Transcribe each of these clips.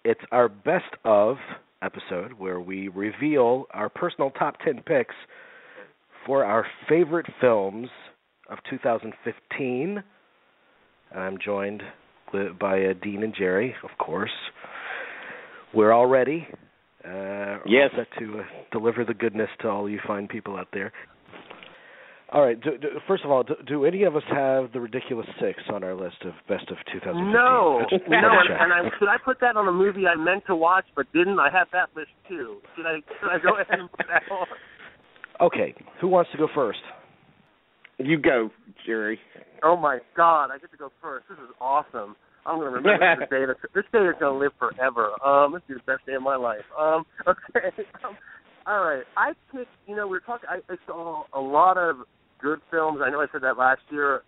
It's our best of episode where we reveal our personal top 10 picks for our favorite films of 2015. And I'm joined by Dean and Jerry, of course. We're all ready. Yes. All set to deliver the goodness to all you fine people out there. All right. First of all, do any of us have the ridiculous 6 on our list of best of 2015? No. Should I put that on a movie I meant to watch but didn't? I have that list too. Should I go ahead and put that on? Okay. Who wants to go first? You go, Jerry. Oh my God! I get to go first. This is awesome. I'm going to remember this day. This day is going to live forever. This is the best day of my life. Okay. All right. I picked. We were talking. I saw a lot of good films. I know I said that last year.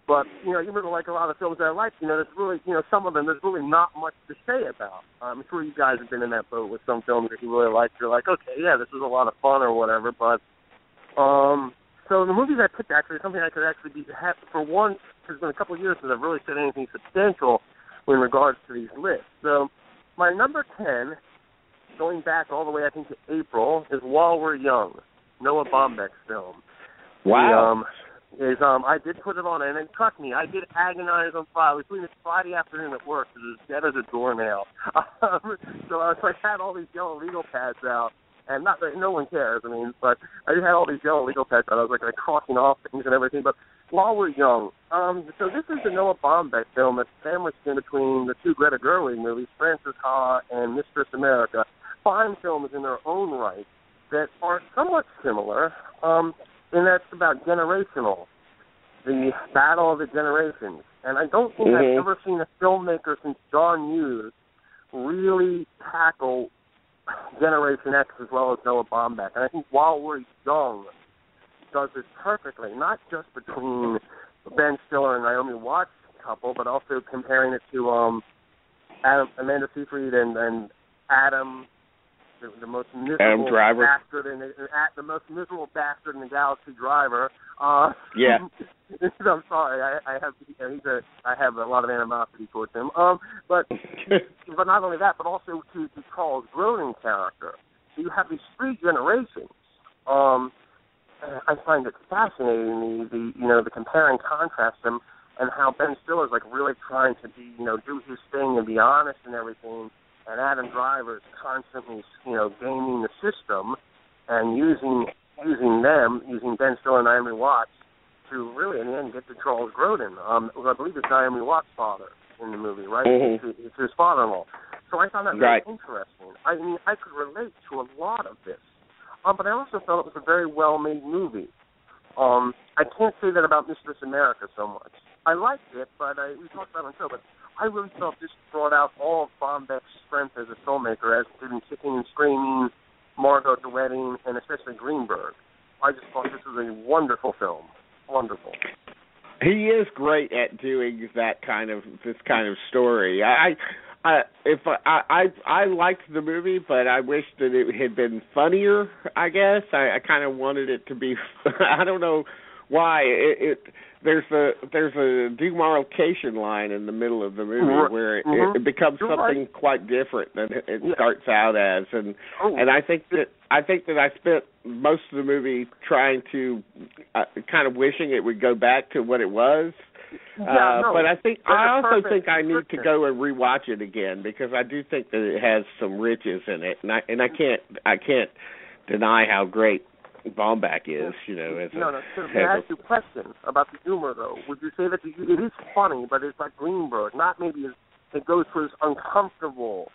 But even like a lot of films that I like, there's really, some of them there's really not much to say about. I'm sure you guys have been in that boat with some films that you really like. You're like, okay, yeah, this was a lot of fun or whatever. But so the movies I picked actually something I could actually be for one. It's been a couple of years since I've really said anything substantial in regards to these lists. So my number 10, going back all the way I think to April, is While We're Young, Noah Baumbach's film. Wow. I did put it on, and trust me, I did agonize on Friday. I was doing this Friday afternoon at work. It was as dead as a doornail. So I had all these yellow legal pads out, and not that no one cares. But I just had all these yellow legal pads out. I was like crossing off things and everything. But While We're Young, so this is the Noah Baumbach film that's sandwiched in between the two Greta Gerwig movies, Frances Ha and Mistress America. Fine films in their own right that are somewhat similar. And that's about the battle of the generations. And I don't think I've ever seen a filmmaker since John Hughes really tackle Generation X as well as Noah Baumbach. And I think While We're Young does this perfectly, not just between Ben Stiller and Naomi Watts couple, but also comparing it to Amanda Seyfried and Adam. The most miserable bastard the most miserable bastard in the Galaxy Driver. Yeah. I'm sorry. I have a lot of animosity towards him. But not only that, but also to Charles Grodin's character. So you have these three generations. I find it fascinating the compare and contrast them and how Ben Stiller's like really trying to be do his thing and be honest and everything. And Adam Driver is constantly, gaming the system and using Ben Stiller and Naomi Watts to really, in the end, get to Charles Grodin. I believe it's Naomi Watts' father in the movie, right? Mm-hmm. It's his father-in-law. So I found that very interesting. I could relate to a lot of this. But I also felt it was a very well-made movie. I can't say that about Mistress America so much. I liked it, but we talked about it on the show, but I really felt this brought out all of Baumbach's strength as a filmmaker, as did Kicking and Screaming, Margot at the Wedding, and especially Greenberg. I just thought this was a wonderful film. Wonderful. He is great at doing this kind of story. I liked the movie, but I wish that it had been funnier. I guess I kind of wanted it to be. I don't know why There's a demarcation line in the middle of the movie where it becomes something quite different than it starts out as, and I think that I spent most of the movie trying to kind of wishing it would go back to what it was. But I also think I need to go and rewatch it again because I do think that it has some riches in it, and I can't deny how great Baumbach is, So may I ask you a question about the humor, though? Would you say that it is funny, but it's like Greenberg, not maybe it goes for this uncomfortable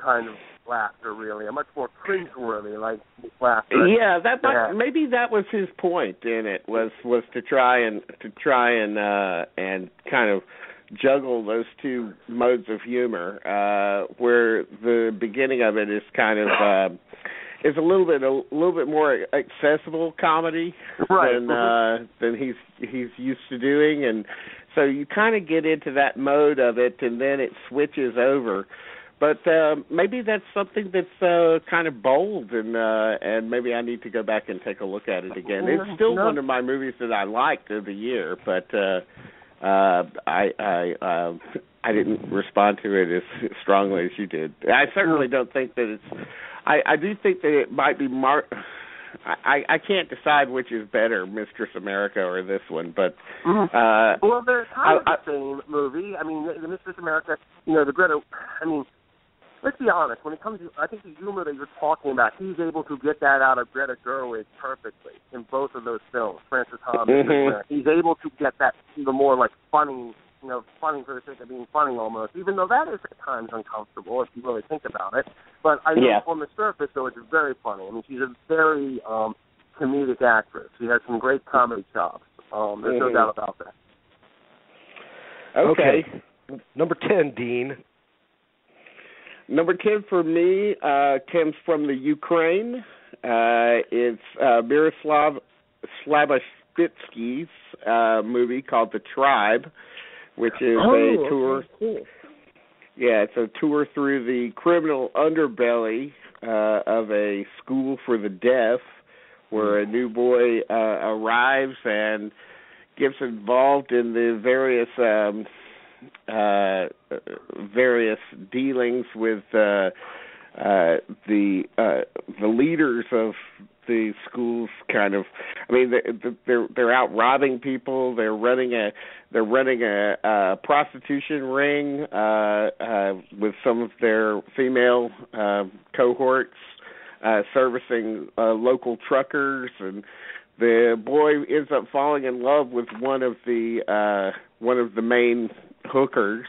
kind of laughter, really, a much more cringeworthy like laughter? Yeah, maybe that was his point in it was to try and kind of juggle those two modes of humor, where the beginning of it is kind of. Is a little bit more accessible comedy than he's used to doing, and so you kind of get into that mode of it, and then it switches over. But maybe that's something that's kind of bold, and maybe I need to go back and take a look at it again. It's still one of my movies that I liked of the year, but I didn't respond to it as strongly as you did. I certainly don't think that it's. I do think that it might be I can't decide which is better, Mistress America or this one, but well, they're kind of the same movie. I mean, the Mistress America, the Greta. I mean, let's be honest. When it comes to, I think the humor that you're talking about, he's able to get that out of Greta Gerwig perfectly in both of those films. Francis Ha, he's able to get that the more like funny. Funny for the sake of being funny almost, even though that is at times uncomfortable if you really think about it. But I know on the surface, though, it's very funny. I mean, she's a very comedic actress. She has some great comedy chops. There's no doubt about that. Okay. Number 10, Dean. Number 10 for me comes from the Ukraine. It's Miroslav Slabosky's movie called The Tribe, which is a tour. Cool. Yeah, it's a tour through the criminal underbelly of a school for the deaf, where a new boy arrives and gets involved in the various dealings with the leaders of the schools. Kind of, I mean, they're out robbing people. They're running a prostitution ring with some of their female cohorts, servicing local truckers, and the boy ends up falling in love with one of the main hookers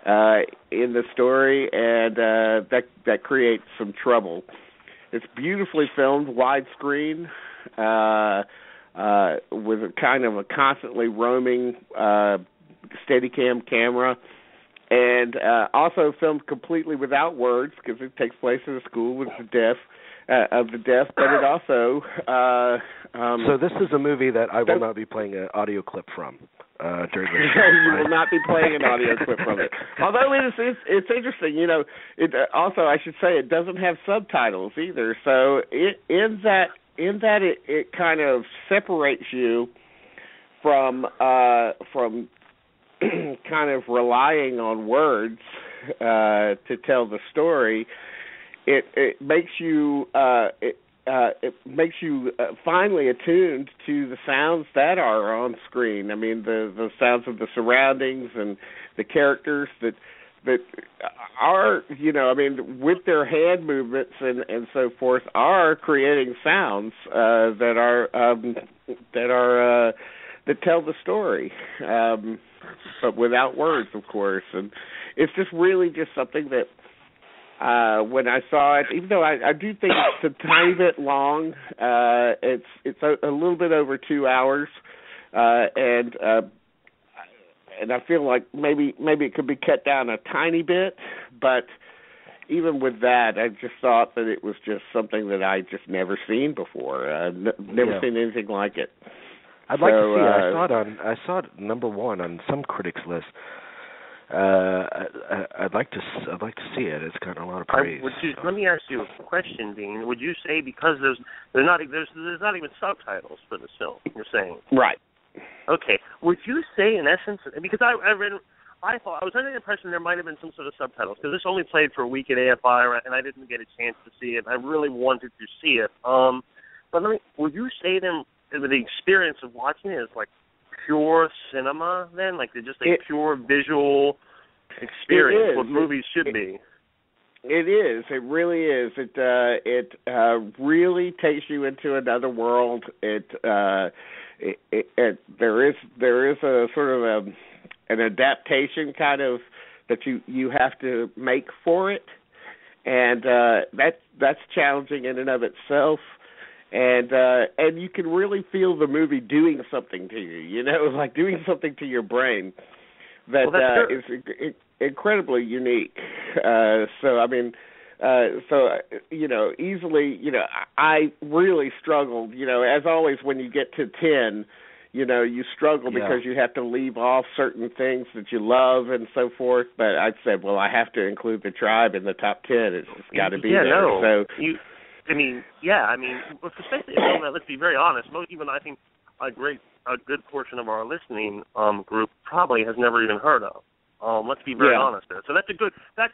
in the story, and that creates some trouble. It's beautifully filmed, widescreen, with a kind of a constantly roaming Steadicam camera, and also filmed completely without words because it takes place in a school with the deaf. But it also. So this is a movie that I will not be playing an audio clip from during the show. You will not be playing an audio clip from it. Although it's interesting, It also, I should say, it doesn't have subtitles either. So it kind of separates you from kind of relying on words to tell the story. It makes you finally attuned to the sounds that are on screen. I mean, the sounds of the surroundings and the characters that are, with their hand movements and so forth, are creating sounds that tell the story, but without words, of course. And it's just really just something that. When I saw it, even though I do think it's a tiny bit long, it's a little bit over 2 hours, and I feel like maybe it could be cut down a tiny bit, but even with that, I just thought that it was just something that I just never seen before. Never seen anything like it. I'd like to see it. I saw it number one on some critics' list. I'd like to see it. It's gotten a lot of praise. Let me ask you a question, Dean. Would you say because there's not even subtitles for this film? You're saying right? Okay. Would you say in essence, because I was under the impression there might have been some sort of subtitles because this only played for a week at AFI and I didn't get a chance to see it. I really wanted to see it. But would you say then the experience of watching it is like pure cinema then, like just a pure visual experience, what movies should be? It is. It really is. It really takes you into another world. There is a sort of an adaptation kind of that you have to make for it, and that's challenging in and of itself. And you can really feel the movie doing something to you, like doing something to your brain that is incredibly unique. Easily, I really struggled, as always when you get to 10, you struggle because you have to leave off certain things that you love and so forth. But I said, well, I have to include The Tribe in the top 10. It's got to be there. No. Especially a film that, let's be very honest, even I think a good portion of our listening group probably has never even heard of. Let's be very honest there. So that's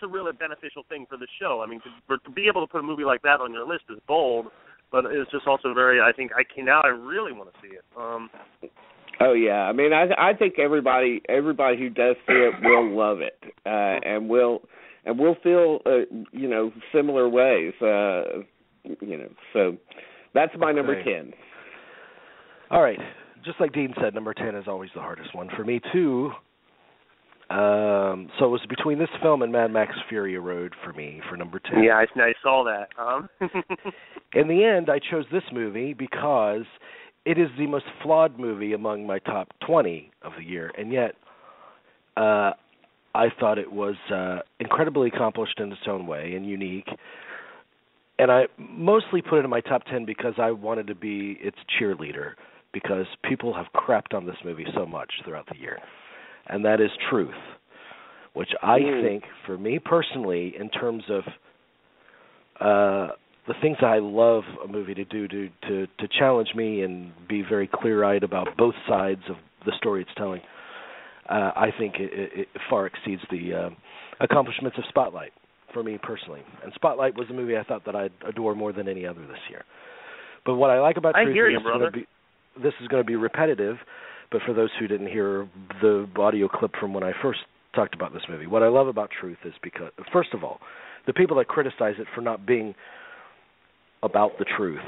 a really beneficial thing for the show. I mean, to be able to put a movie like that on your list is bold, but it's just also very. I think I really want to see it. Oh yeah, I mean, I think everybody who does see it will love it, and will feel similar ways. So that's my number 10. All right, just like Dean said, number 10 is always the hardest one for me too. So it was between this film and Mad Max Fury Road for me for number 10. Yeah, I saw that. In the end, I chose this movie because it is the most flawed movie among my top 20 of the year, and yet I thought it was incredibly accomplished in its own way and unique. And I mostly put it in my top 10 because I wanted to be its cheerleader, because people have crapped on this movie so much throughout the year. And that is Truth, which I think, for me personally, in terms of the things I love a movie to do to challenge me and be very clear-eyed about both sides of the story it's telling, I think it far exceeds the accomplishments of Spotlight for me personally. And Spotlight was a movie I thought that I'd adore more than any other this year. But what I like about Truth this is going to be repetitive, but for those who didn't hear the audio clip from when I first talked about this movie, what I love about Truth is because, first of all, the people that criticize it for not being about the truth,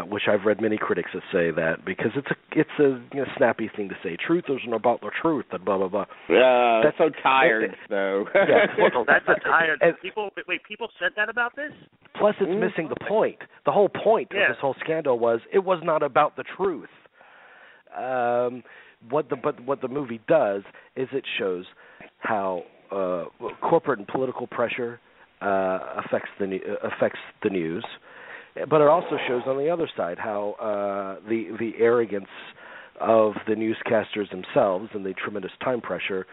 which I've read many critics that say that, because it's a snappy thing to say. Truth isn't about the truth and blah blah blah. That's so tired, though. Yeah, that's a tired. People said that about this. Plus, it's missing the point. The whole point of this whole scandal was it was not about the truth. What the movie does is it shows how corporate and political pressure affects the news, but it also shows on the other side how the arrogance of the newscasters themselves and the tremendous time pressure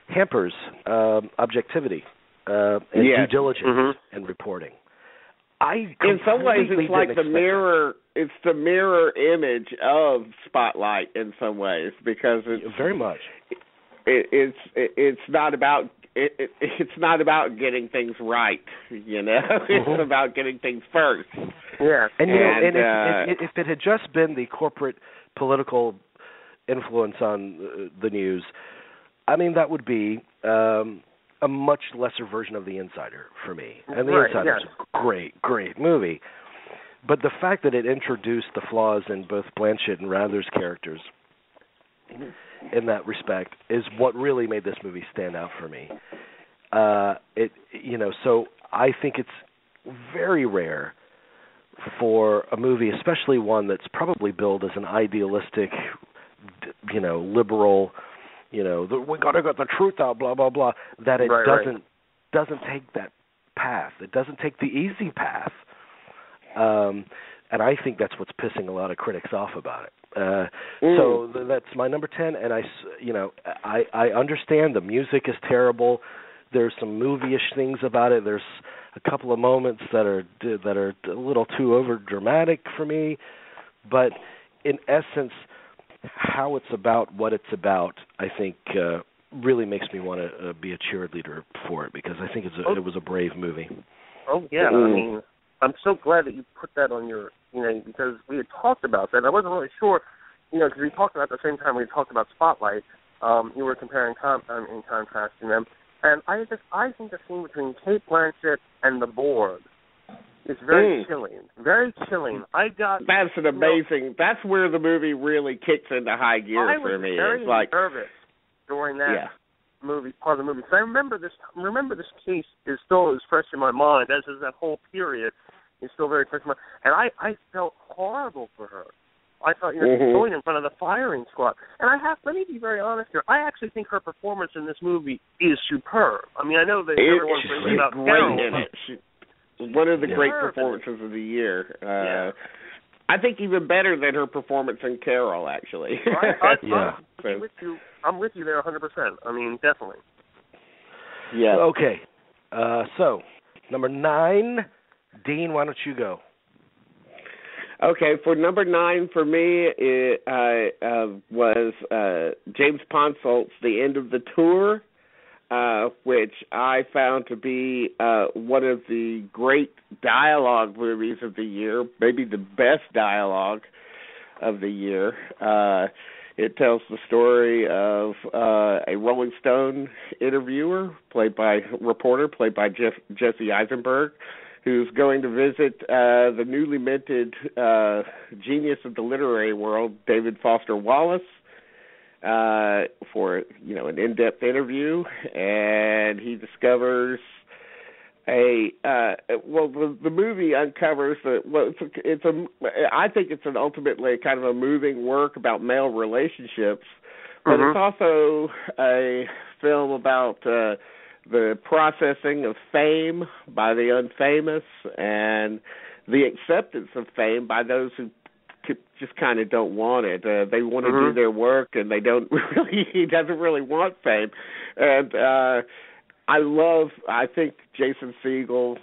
hampers objectivity and due diligence in reporting. In some ways, it's like the mirror. It's the mirror image of Spotlight in some ways, because it's very much. It's not about it's not about getting things right, It's about getting things first. Yeah, and if it had just been the corporate political influence on the news, I mean, that would be a much lesser version of The Insider for me. And The Insider is a great movie. But the fact that it introduced the flaws in both Blanchett and Rather's characters in that respect is what really made this movie stand out for me. So I think it's very rare for a movie, especially one that's probably billed as an idealistic, liberal, we got to get the truth out, blah blah blah, that it doesn't take that path. It doesn't take the easy path. And I think that's what's pissing a lot of critics off about it. So that's my number 10, and I understand the music is terrible. There's some movie-ish things about it. There's a couple of moments that are a little too over dramatic for me, but in essence, how it's about what it's about, I think really makes me want to be a cheerleader for it, because I think it was a brave movie. Oh yeah, I mean, I'm so glad that you put that on your, because we had talked about that. I wasn't really sure, because we talked about at the same time we talked about Spotlight. You were comparing and contrasting them, and I think the scene between Cate Blanchett and the board is very chilling. Very chilling. That's an amazing. That's where the movie really kicks into high gear for me. I was very nervous during that movie, part of the movie. Because I remember this case is still as fresh in my mind as is that whole period. It's still very fresh in my mind. And I felt horrible for her. I thought, she's going in front of the firing squad. And let me be very honest here, I actually think her performance in this movie is superb. I mean, I know that everyone's thinking about Carol. In it. She's one of the great performances of the year. I think even better than her performance in Carol, actually. I'm with you there 100%. I mean, definitely. Yeah. Okay. So, number 9, Dean, why don't you go? Okay, for number 9 for me, it was James Ponsolt's The End of the Tour, which I found to be one of the great dialogue movies of the year, maybe the best dialogue of the year. It tells the story of a Rolling Stone reporter played by Jesse Eisenberg, who's going to visit the newly minted genius of the literary world, David Foster Wallace, for an in-depth interview, and he discovers the movie uncovers I think it's an ultimately kind of a moving work about male relationships, but it's also a film about the processing of fame by the unfamous and the acceptance of fame by those who just kind of don't want it. They want to do their work, and he doesn't really want fame. And I think Jason Segel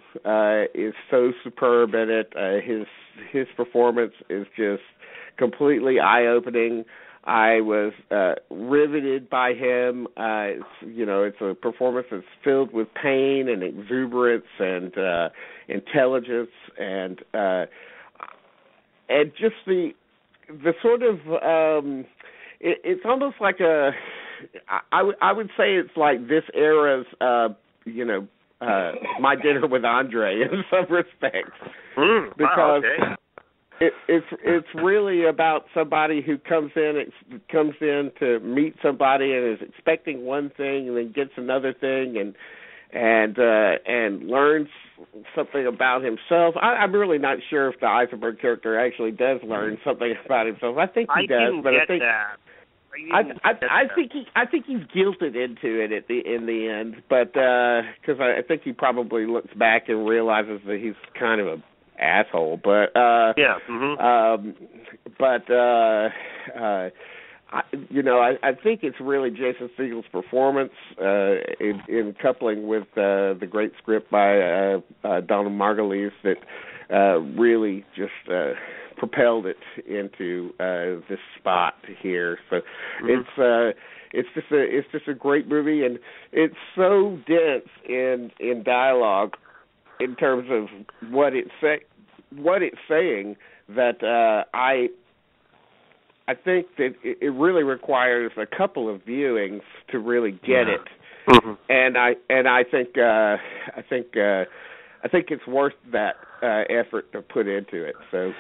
is so superb in it. His performance is just completely eye-opening. I was riveted by him. It's a performance that's filled with pain and exuberance and intelligence and just the sort of it's almost like I would say it's like this era's My Dinner with Andre in some respects, because it's really about somebody who comes in to meet somebody and is expecting one thing and then gets another thing and learns something about himself. I'm really not sure if the Eisenberg character actually does learn something about himself. I think he does, but I think I think he's guilted into it in the end, but because I think he probably looks back and realizes that he's kind of an asshole. But I think it's really Jason Segel's performance in coupling with the great script by Donald Margulies that really just propelled it into this spot here. So it's just a great movie, and it's so dense in dialogue in terms of what it's saying that I think that it really requires a couple of viewings to really get it, and I think it's worth that effort to put into it. So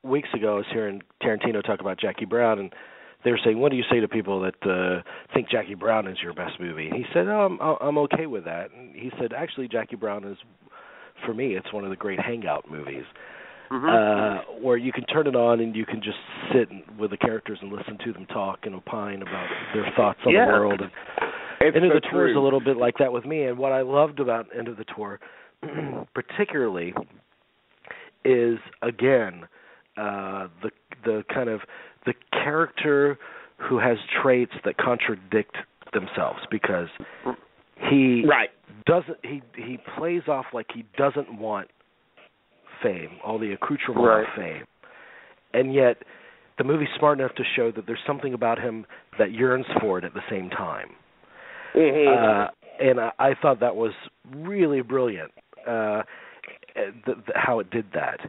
weeks ago I was hearing Tarantino talk about Jackie Brown, and they were saying, "What do you say to people that think Jackie Brown is your best movie?" And he said, I'm okay with that." And he said, "Actually, Jackie Brown is, for me, it's one of the great hangout movies." Where you can turn it on and you can just sit with the characters and listen to them talk and opine about their thoughts on the world. And End of the Tour is a little bit like that with me. And what I loved about End of the Tour, particularly, is again the kind of the character who has traits that contradict themselves, because he doesn't he plays off like he doesn't want fame, all the accoutrement of fame, and yet the movie's smart enough to show that there's something about him that yearns for it at the same time. And I thought that was really brilliant, how it did that.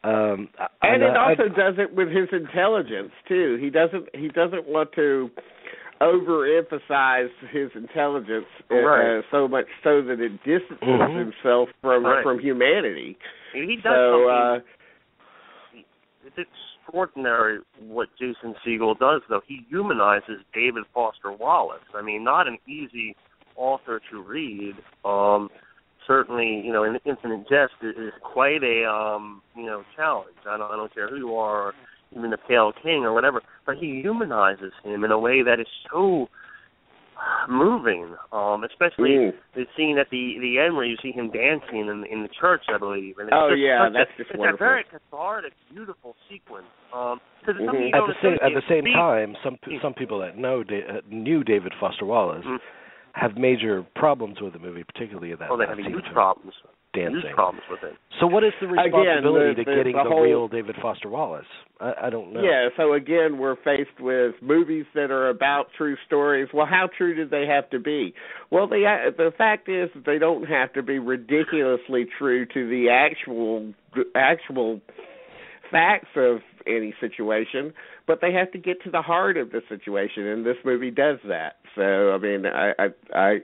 And it also does it with his intelligence too. He doesn't want to overemphasize his intelligence so much so that it distances himself from humanity. He does something. It's extraordinary what Jason Segel does, though. He humanizes David Foster Wallace. I mean, not an easy author to read. Certainly, in Infinite Jest is quite a challenge. I don't care who you are, or even the Pale King or whatever, but he humanizes him in a way that is so moving, especially the scene at the end where you see him dancing in the church, I believe. And that's just it's wonderful. a very cathartic, beautiful sequence. At the same time, some people that knew David Foster Wallace have major problems with the movie, particularly at that. They have huge problems. dancing. huge problems with it. So what is the responsibility to getting the whole real David Foster Wallace? I don't know. Yeah, so again, we're faced with movies that are about true stories. Well, how true do they have to be? Well, the fact is that they don't have to be ridiculously true to the actual facts of any situation, but they have to get to the heart of the situation, and this movie does that. So, I mean, I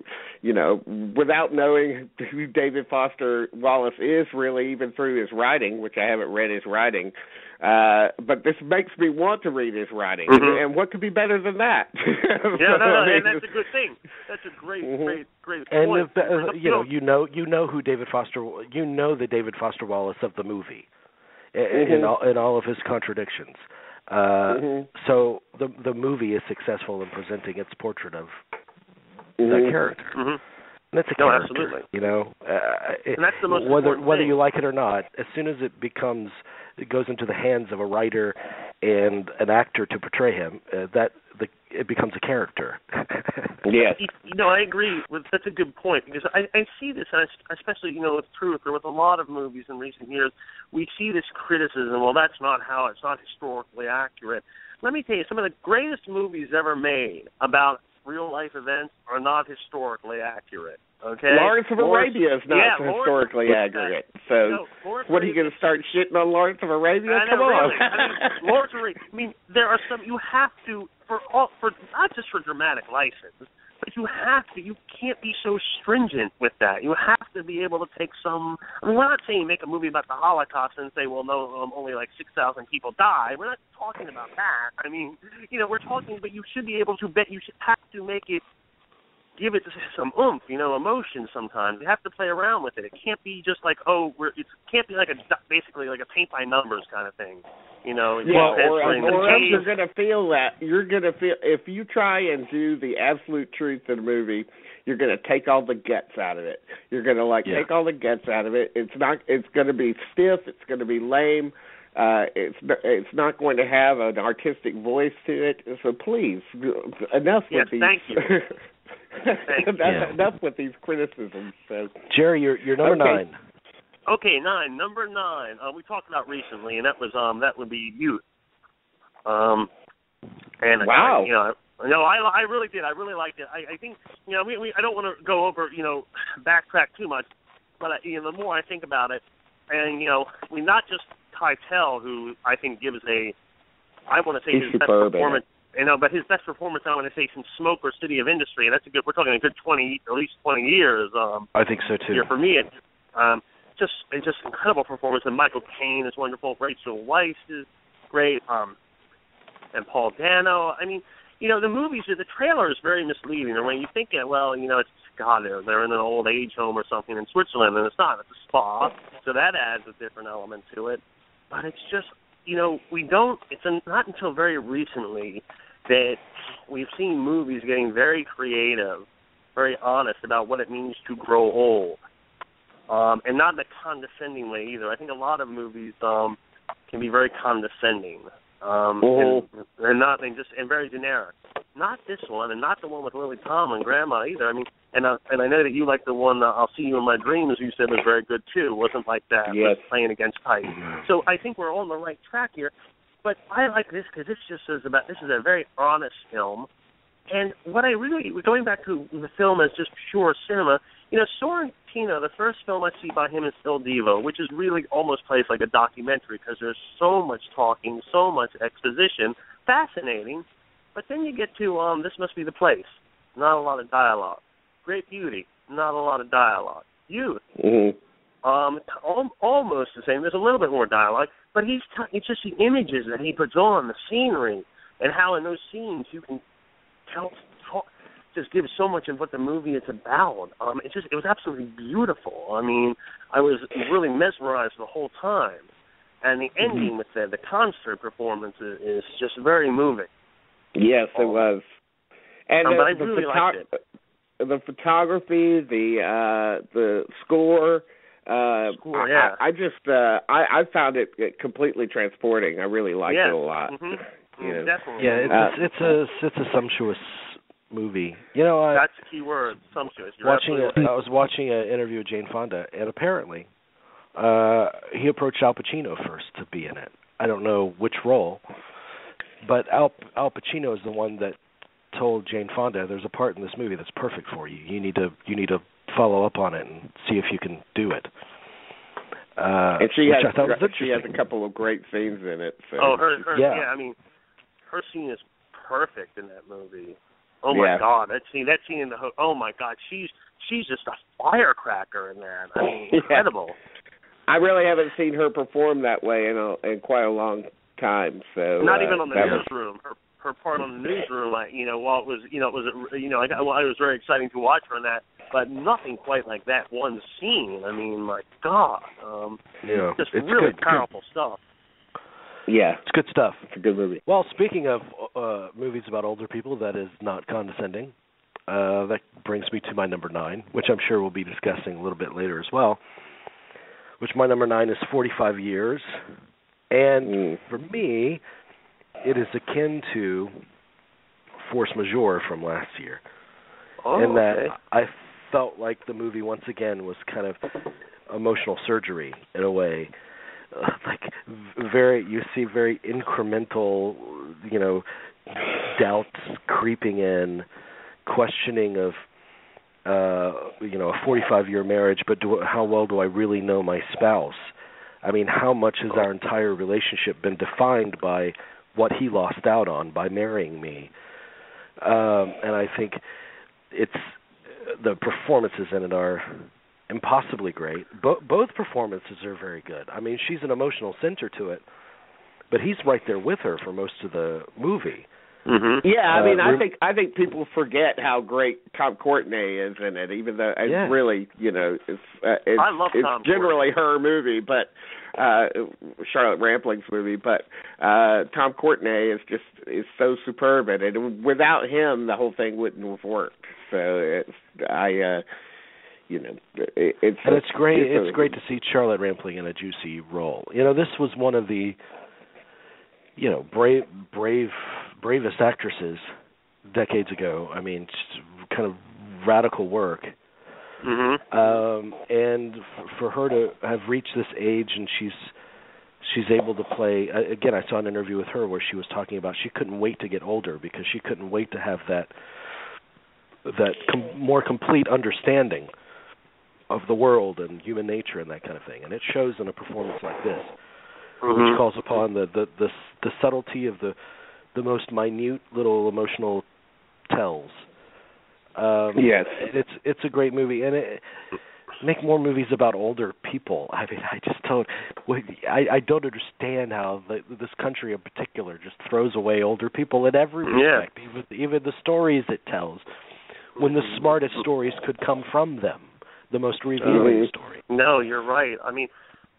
without knowing who David Foster Wallace is really, even through his writing, which I haven't read his writing, but this makes me want to read his writing, and what could be better than that? And that's a good thing. That's a great point. And you know who David Foster, the David Foster Wallace of the movie, in all of his contradictions. So the movie is successful in presenting its portrait of that character. And it's a character, absolutely. And that's the most whether you like it or not, as soon as it goes into the hands of a writer and an actor to portray him, it becomes a character. Yes. I agree. That's a good point, because I see this, especially, with Truth, or with a lot of movies in recent years, we see this criticism, well, that's not how, it's not historically accurate. Let me tell you, some of the greatest movies ever made about real-life events are not historically accurate. Okay? Lawrence of Arabia is not historically accurate. So, what are you going to start shitting on Lawrence of Arabia? Come on. Really. Lawrence of Arabia. There are some you have to for not just for dramatic license, but you can't be so stringent with that. You have to be able to take some. We're not saying make a movie about the Holocaust and say, well, no, only like 6,000 people die. We're not talking about that. We're talking, but you should be able to bet. You should have to make it. Give it some oomph, emotion sometimes. You have to play around with it. It can't be just like, it can't be like basically like a paint by numbers kind of thing. Or else you're going to feel that. You're going to feel, if you try and do the absolute truth of the movie, you're going to take all the guts out of it. You're going to take all the guts out of it. It's going to be stiff. It's going to be lame. It's not going to have an artistic voice to it. So please, enough with these. Thank you. Enough with these criticisms. So. Jerry, you're number 9. Okay, 9. Number 9. We talked about recently, and that would be Youth. Wow. I really did. I really liked it. I think I don't want to go over backtrack too much, but the more I think about it, and we not just Keitel, who I think gives I want to say his best performance. But his best performance, I want to say, since Smoke or City of Industry, and we're talking a good at least 20 years. I think so too. For me, it's just incredible performance. And Michael Caine is wonderful. Rachel Weisz is great. And Paul Dano. The movies, the trailer is very misleading. And when you think it's they're in an old age home or something in Switzerland, and it's not. It's a spa, so that adds a different element to it. But it's just. It's not until very recently that we've seen movies getting very creative, very honest about what it means to grow old. And not in a condescending way either. I think a lot of movies can be very condescending. And very generic. Not this one, and not the one with Lily Tomlin and Grandma either. And I know that you like the one I'll See You in My Dreams. You said was very good too. It wasn't like that. Yes. Playing against type. So I think we're on the right track here. But I like this because this is a very honest film. And what going back to the film as just pure cinema, Sorrentino, the first film I see by him is Il Divo, which is really almost plays like a documentary because there's so much talking, so much exposition, fascinating. But then you get to This Must Be the Place, not a lot of dialogue. Great Beauty, not a lot of dialogue. Youth, almost the same. There's a little bit more dialogue, but it's just the images that he puts on, the scenery, and how in those scenes you can just give so much of what the movie is about. It was absolutely beautiful. I was really mesmerized the whole time, and the ending with the concert performance is just very moving. Yes, it was. And but I really liked it. The photography, the score. I found it completely transporting. I really liked it a lot. Definitely. Yeah, it's a sumptuous movie. That's the key word, sumptuous. I was watching an interview with Jane Fonda, and apparently he approached Al Pacino first to be in it. I don't know which role, but Al Pacino is the one that told Jane Fonda, "There's a part in this movie that's perfect for you. You need to follow up on it and see if you can do it." And she has a couple of great scenes in it. So. Oh, her I mean, her scene is perfect in that movie. Oh my God, that scene in the oh my God, she's just a firecracker in that. I mean, incredible. I really haven't seen her perform that way in quite a long time. So not even on the newsroom. Her part on the newsroom, while it was, it was very exciting to watch her in that, but nothing quite like that one scene. I mean, my God, just really powerful stuff. Yeah, it's good stuff. It's a good movie. Well, speaking of movies about older people, that is not condescending. That brings me to my number 9, which I'm sure we'll be discussing a little bit later as well. Which my number 9 is 45 Years, and for me, it is akin to Force Majeure from last year, in that I felt like the movie once again was kind of emotional surgery in a way. You see very incremental, doubts creeping in, questioning of, a 45-year marriage, but how well do I really know my spouse? I mean, how much has our entire relationship been defined by what he lost out on by marrying me? And I think the performances in it are impossibly great. Both performances are very good. I mean, she's an emotional center to it, but he's right there with her for most of the movie. Mm-hmm. Yeah, I mean, I think people forget how great Tom Courtenay is in it, even though it's really, I love Tom generally her movie, but Charlotte Rampling's movie, but Tom Courtenay is so superb in it, and without him, the whole thing wouldn't have worked. So it's great. It's great to see Charlotte Rampling in a juicy role. This was one of the bravest actresses decades ago. I mean, kind of radical work. Mm-hmm. And for her to have reached this age and she's able to play. Again, I saw an interview with her where she was talking about she couldn't wait to get older because she couldn't wait to have that more complete understanding of the world and human nature and that kind of thing. And it shows in a performance like this, which calls upon the subtlety of the most minute little emotional tells. Yes, it's a great movie, and make more movies about older people. I mean, I just don't. I don't understand how this country in particular just throws away older people in every respect, even the stories it tells. When the smartest stories could come from them, the most revealing story. No, you're right. I mean,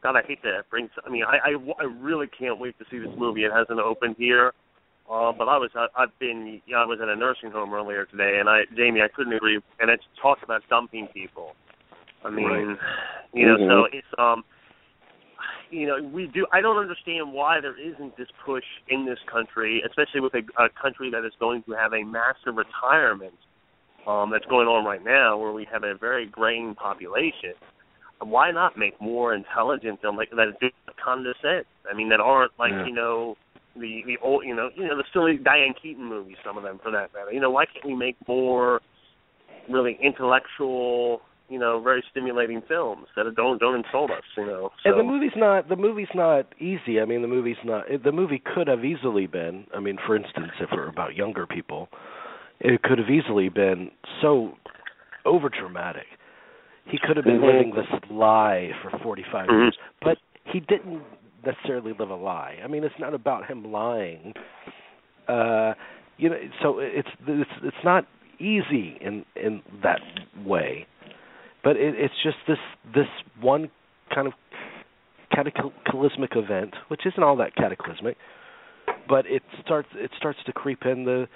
God, I hate that. I really can't wait to see this movie. It hasn't opened here, but I was at a nursing home earlier today, and Jamie, I couldn't agree. And it talks about dumping people. I mean, so it's we do. I don't understand why there isn't this push in this country, especially with a country that is going to have a massive retirement that's going on right now, where we have a very graying population. Why not make more intelligent films that do condescend? I mean, that aren't the old, the silly Diane Keaton movies, some of them for that matter. Why can't we make more really intellectual, very stimulating films that don't insult us, So. And the movie's not easy. I mean, the movie could have easily been. I mean, for instance, if we're about younger people, it could have easily been so over dramatic. He could have been living this lie for 45 years, but he didn't necessarily live a lie. I mean, it's not about him lying. So it's not easy in that way. But it's just this one kind of cataclysmic event, which isn't all that cataclysmic, but it starts to creep in the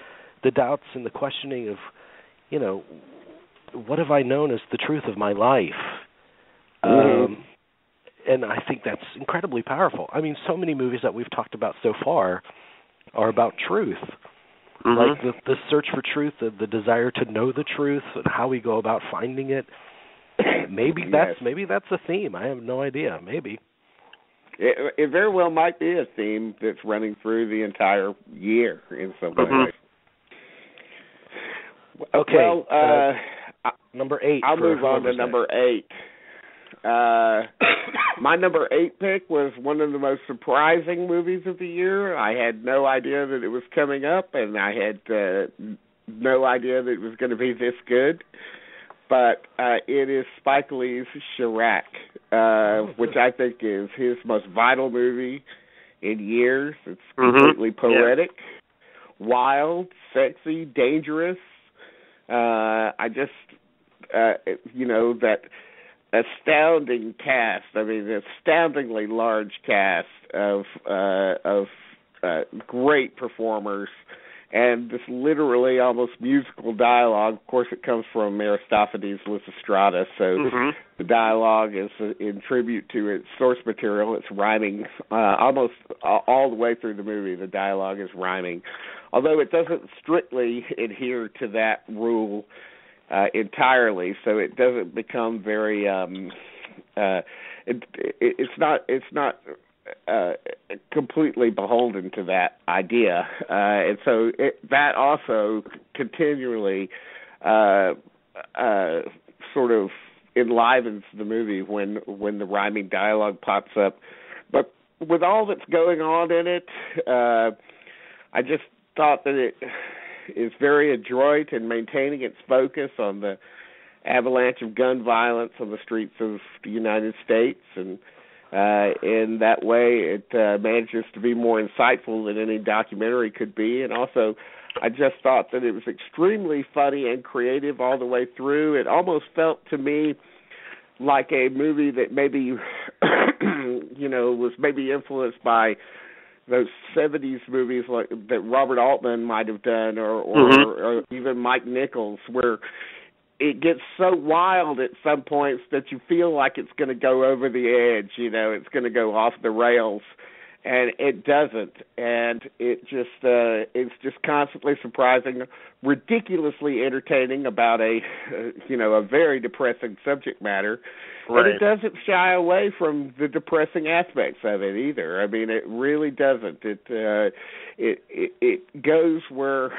doubts and the questioning of, what have I known as the truth of my life? And I think that's incredibly powerful. I mean, so many movies that we've talked about so far are about truth. like the search for truth, the desire to know the truth, and how we go about finding it. Maybe that's a theme. I have no idea. Maybe it very well might be a theme that's running through the entire year in some way. Okay. Well, number 8. I'll move on to number 8. My number 8 pick was one of the most surprising movies of the year. I had no idea that it was coming up, and I had no idea that it was going to be this good. But it is Spike Lee's Chirac, which I think is his most vital movie in years. It's completely poetic, wild, sexy, dangerous. I just, that astounding cast. I mean, astoundingly large cast of great performers, and this literally almost musical dialogue. Of course, it comes from Aristophanes' Lysistrata, so the dialogue is in tribute to its source material. It's rhyming almost all the way through the movie. The dialogue is rhyming, although it doesn't strictly adhere to that rule entirely, so it doesn't become very it's not completely beholden to that idea, and so that also continually sort of enlivens the movie when the rhyming dialogue pops up. But with all that's going on in it, I just thought that it is very adroit in maintaining its focus on the avalanche of gun violence on the streets of the United States, and in that way it manages to be more insightful than any documentary could be. And also, I just thought that it was extremely funny and creative all the way through. It almost felt to me like a movie that maybe was maybe influenced by those 70s movies like that Robert Altman might have done, or even Mike Nichols, where it gets so wild at some points that you feel like it's going to go over the edge, it's going to go off the rails, and it doesn't. And it's just constantly surprising, ridiculously entertaining about a very depressing subject matter. Right. And it doesn't shy away from the depressing aspects of it either. I mean, it really doesn't. It goes where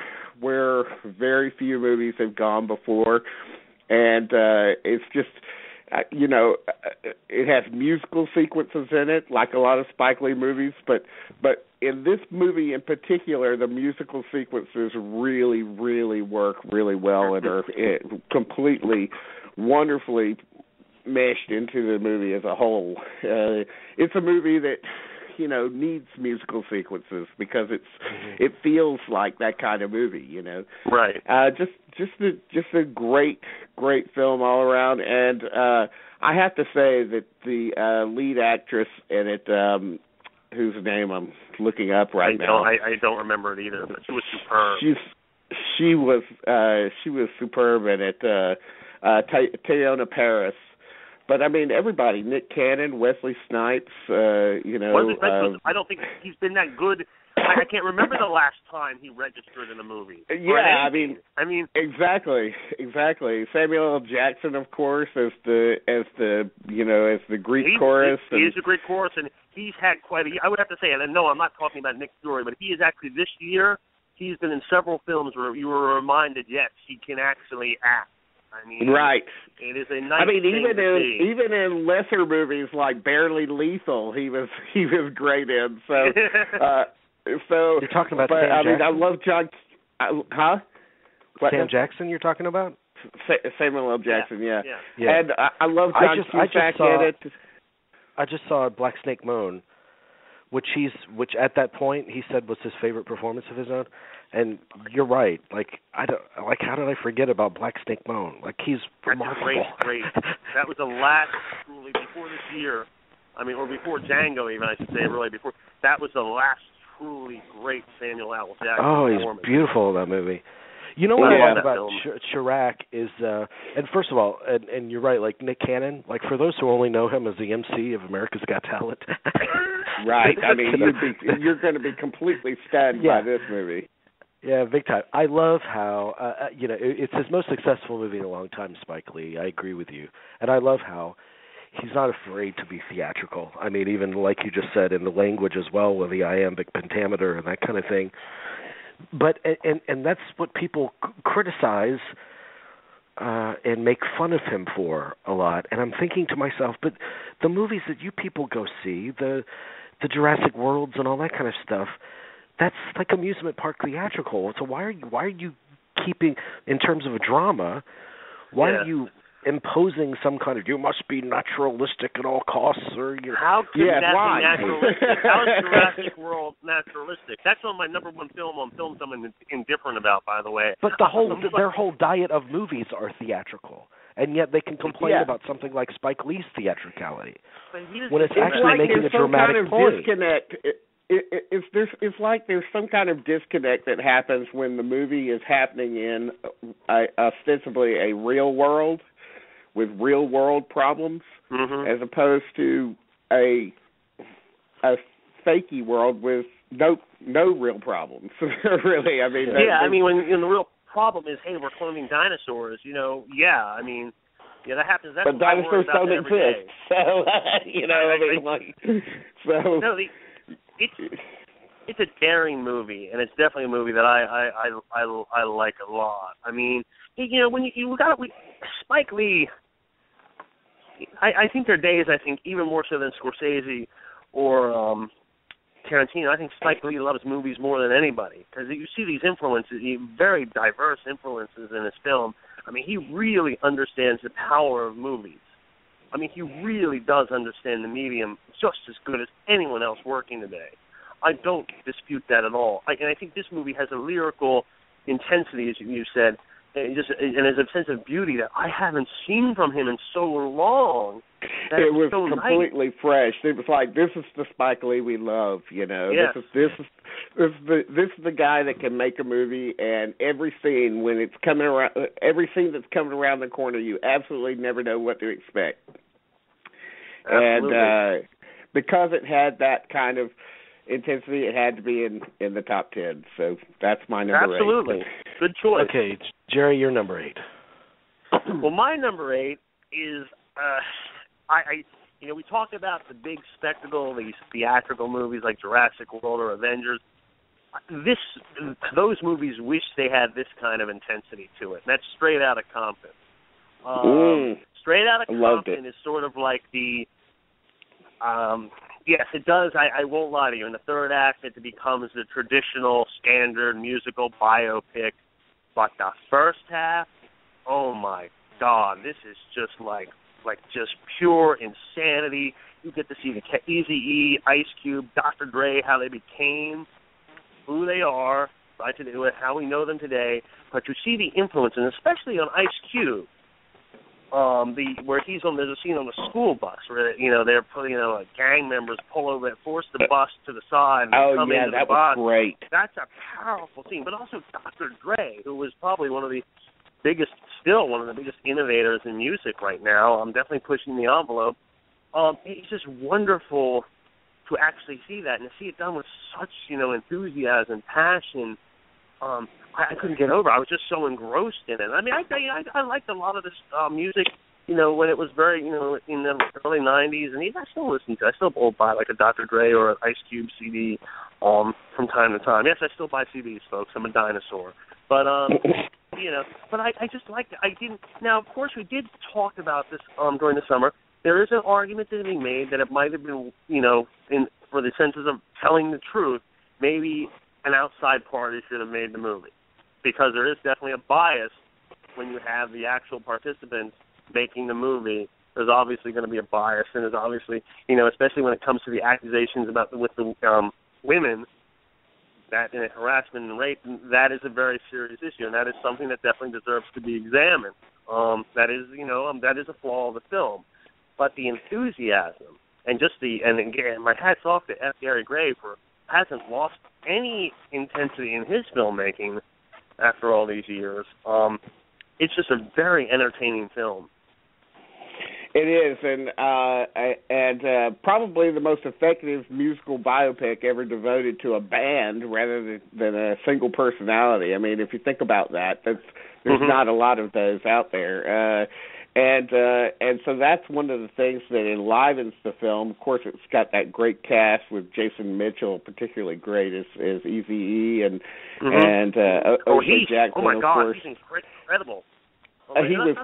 very few movies have gone before, and it's just it has musical sequences in it, like a lot of Spike Lee movies, but in this movie in particular, the musical sequences really, really work really well and are completely, wonderfully meshed into the movie as a whole. It's a movie that needs musical sequences because it feels like that kind of movie, Right. Just a great film all around, and I have to say that the lead actress in it, whose name I'm looking up now. I don't remember it either, but she was superb. She was superb in it. Teyonah Parris. But I mean, everybody: Nick Cannon, Wesley Snipes. I don't think he's been that good. I can't remember the last time he registered in a movie. Yeah, I mean, exactly. Samuel L. Jackson, of course, as the Greek chorus. He is a great chorus, and he's had quite a. I would have to say, and no, I'm not talking about Nick Fury, but he is actually this year. He's been in several films where you were reminded, yes, he can actually act. I mean, right. It is a nice thing to see. Even in lesser movies like Barely Lethal, he was great in. So, you're talking about Sam Jackson? I love John. Sam Jackson, you're talking about? Samuel L. Jackson, yeah. Yeah. And I love John Cusack in it. I just saw Black Snake Moan, which at that point he said was his favorite performance of his own. And you're right. How did I forget about Black Snake Moan? He's remarkable. Great. That was the last, truly, before this year. I mean, or before Django, even I should say, really before. That was the last truly great Samuel L. Jackson performance. He's beautiful in that movie. You know what I love about Chirac is, and first of all, and you're right, Nick Cannon, for those who only know him as the MC of America's Got Talent. Right. I mean, you're going to be completely stunned by this movie. Yeah, big time. I love how it's his most successful movie in a long time, Spike Lee. I agree with you, and I love how he's not afraid to be theatrical. I mean, even like you just said, in the language as well, with the iambic pentameter and that kind of thing. But and that's what people criticize and make fun of him for a lot. And I'm thinking to myself, but the movies that you people go see, the Jurassic Worlds and all that kind of stuff, that's like amusement park theatrical. So why are you keeping, in terms of a drama, why are you imposing some kind of, you must be naturalistic at all costs, or how could that be naturalistic? How is Jurassic World naturalistic? That's on my number one film on Films I'm indifferent about, by the way. But their whole diet of movies are theatrical, and yet they can complain about something like Spike Lee's theatricality when it's actually making a dramatic point. Disconnect. It's like there's some kind of disconnect that happens when the movie is happening in ostensibly a real world with real world problems, as opposed to a fakey world with no real problems. Really, I mean. I mean, when the real problem is, hey, we're cloning dinosaurs. I mean. Yeah, that happens. That's but dinosaurs don't exist, so No, it's a daring movie, and it's definitely a movie that I like a lot. I mean, when Spike Lee, I think there are days, even more so than Scorsese or Tarantino, I think Spike Lee loves movies more than anybody, because you see these influences, very diverse influences in his film. I mean, he really understands the power of movies. I mean, he really does understand the medium just as good as anyone else working today. I don't dispute that at all. And I think this movie has a lyrical intensity, as you said, and has a sense of beauty that I haven't seen from him in so long. It was so completely fresh. It was like, this is the Spike Lee we love, Yes. This is the guy that can make a movie, and every scene when it's coming around, every scene that's coming around the corner, you absolutely never know what to expect. Absolutely. And because it had that kind of intensity, it had to be in the top 10. So that's my number 8. Absolutely. Good choice. Okay, Jerry, you're number 8. Well, my number 8 is we talk about the big spectacle, these theatrical movies like Jurassic World or Avengers. Those movies wish they had this kind of intensity to it. And that's Straight Outta Compton. Straight Outta Compton is sort of like the yes, it does. I won't lie to you. In the third act, it becomes the traditional standard musical biopic. But the first half, oh my God, this is just like just pure insanity. You get to see the Eazy-E, Ice Cube, Dr. Dre, how they became who they are, right today, how we know them today. But you see the influence, and especially on Ice Cube. Where there's a scene on the school bus where they're putting gang members pull over, force the bus to the side. And come into the bus. Was great. That's a powerful scene. But also Dr. Dre, who was probably one of the biggest innovators in music right now. I'm definitely pushing the envelope. It's just wonderful to actually see that and to see it done with such enthusiasm, passion. I couldn't get over. I was just so engrossed in it. I mean, I liked a lot of this music, when it was very, in the early 90s, and I still listen to it. I still buy like a Dr. Dre or an Ice Cube CD from time to time. Yes, I still buy CDs, folks. I'm a dinosaur. But, but I just liked it. I didn't. Now, of course, we did talk about this during the summer. There is an argument to be made that it might have been, for the senses of telling the truth, maybe an outside party should have made the movie. Because there is definitely a bias when you have the actual participants making the movie. There's obviously going to be a bias, and there's obviously, especially when it comes to the accusations with the women, that harassment and rape, that is a very serious issue, and that is something that definitely deserves to be examined. That is a flaw of the film. But the enthusiasm and and again, my hat's off to F. Gary Gray hasn't lost any intensity in his filmmaking after all these years. It's just a very entertaining film. It is, and probably the most effective musical biopic ever devoted to a band rather than a single personality. I mean, if you think about that, there's not a lot of those out there. And so that's one of the things that enlivens the film. Of course, it's got that great cast with Jason Mitchell, particularly great as Eazy-E, and O.J. Jackson. Oh my God, of course. he's incredible. He was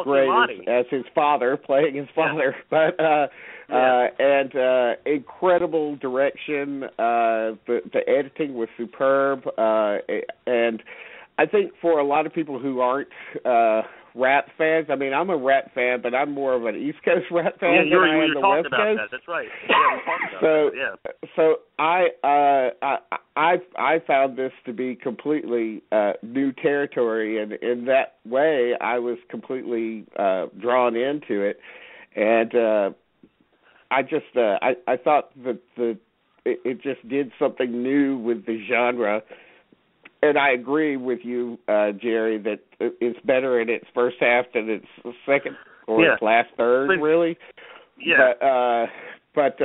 great as his father, playing his father, but and incredible direction. The editing was superb, and I think for a lot of people who aren't rap fans, I mean, I'm a rap fan, but I'm more of an East Coast rap fan than I am the West Coast. That. That's right. Yeah, we talked about that. Yeah. So I found this to be completely new territory, and in that way, I was completely drawn into it, and I thought that it just did something new with the genre. And I agree with you, Jerry, that it's better in its first half than its second or its last third, really. Yeah. But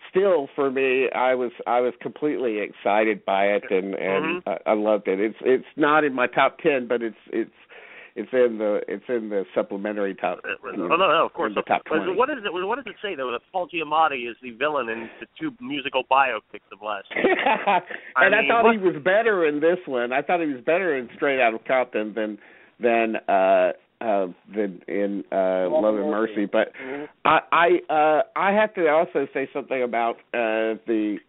still, for me, I was completely excited by it, and I loved it. It's not in my top 10, but it's in the supplementary top. No, of course. The top 20. What does it say though? That Paul Giamatti is the villain in the two musical biopics of last year. I thought he was better in this one. I thought he was better in Straight Outta Compton than in Love and Mercy. But I have to also say something about the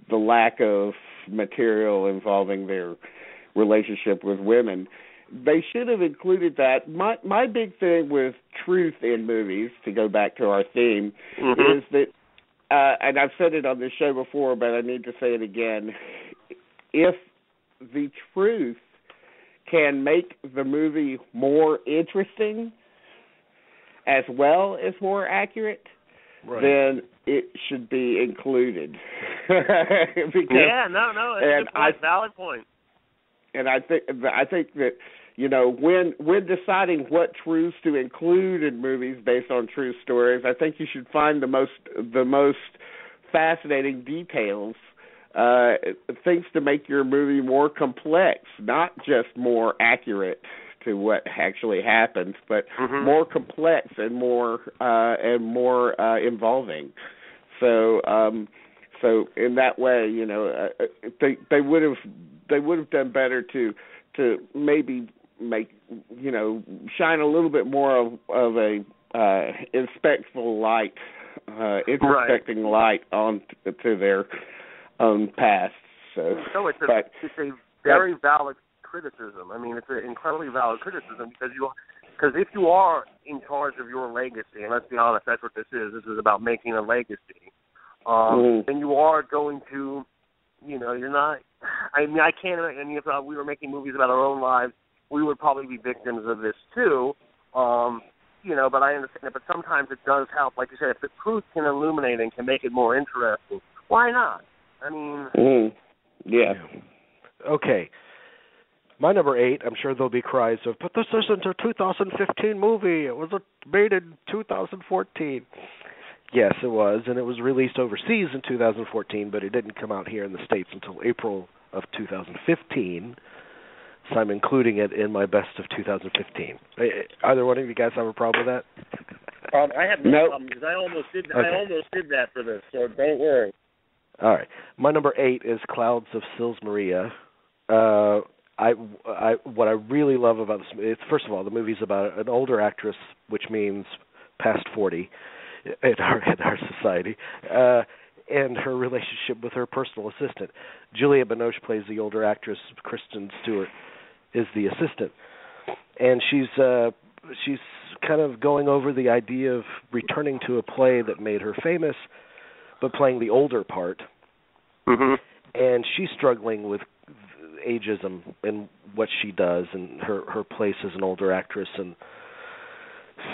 lack of material involving their relationship with women. They should have included that. My big thing with truth in movies, to go back to our theme, is that, and I've said it on this show before, but I need to say it again, if the truth can make the movie more interesting as well as more accurate, then it should be included. That's a valid point. And I think that, when deciding what truths to include in movies based on true stories, I think you should find the most fascinating details, things to make your movie more complex, not just more accurate to what actually happened, but more complex and more involving. So in that way, they would have done better to maybe make shine a little bit more of a inspectful light, introspecting light on to their own past. So it's a very valid criticism. I mean, it's an incredibly valid criticism because if you are in charge of your legacy, and let's be honest, that's what this is. This is about making a legacy. Then you are going to, you're not. I mean, I can't. I mean, if we were making movies about our own lives, we would probably be victims of this too. But I understand it. But sometimes it does help. Like you said, if the truth can illuminate and can make it more interesting, why not? I mean, yeah. Okay. My number 8, I'm sure there'll be cries of, but this isn't a 2015 movie. It was made in 2014. Yes, it was, and it was released overseas in 2014, but it didn't come out here in the States until April of 2015, so I'm including it in my best of 2015. Either one of you guys have a problem with that? I have no problem, because I almost did that for this, so don't worry. All right. My number 8 is Clouds of Sils Maria. What I really love about this, it's first of all, the movie's about an older actress, which means past 40 in our society, and her relationship with her personal assistant. Juliette Binoche plays the older actress. Kristen Stewart is the assistant, and she's kind of going over the idea of returning to a play that made her famous, but playing the older part. And she's struggling with ageism and what she does and her place as an older actress and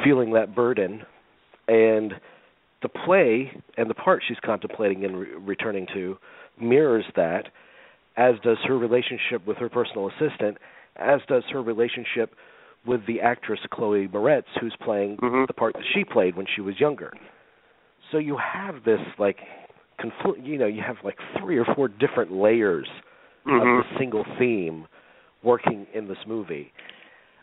feeling that burden. And the play and the part she's contemplating and returning to mirrors that, as does her relationship with her personal assistant, as does her relationship with the actress Chloe Moretz, who's playing the part that she played when she was younger. So you have this like, you have like 3 or 4 different layers of the single theme working in this movie,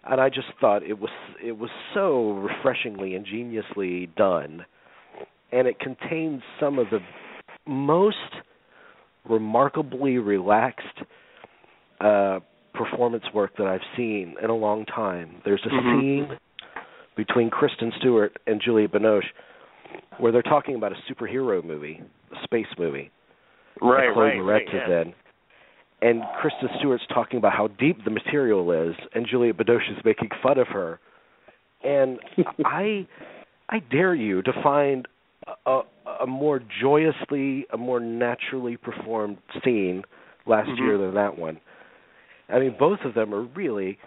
and I just thought it was so refreshingly, ingeniously done, and it contains some of the most remarkably relaxed performance work that I've seen in a long time. There's a scene between Kristen Stewart and Juliette Binoche where they're talking about a superhero movie, a space movie, that Chloe Moretz is in. And Kristen Stewart's talking about how deep the material is, and Juliette Binoche is making fun of her. And I dare you to find a more joyously, a more naturally performed scene last year than that one. I mean, both of them are really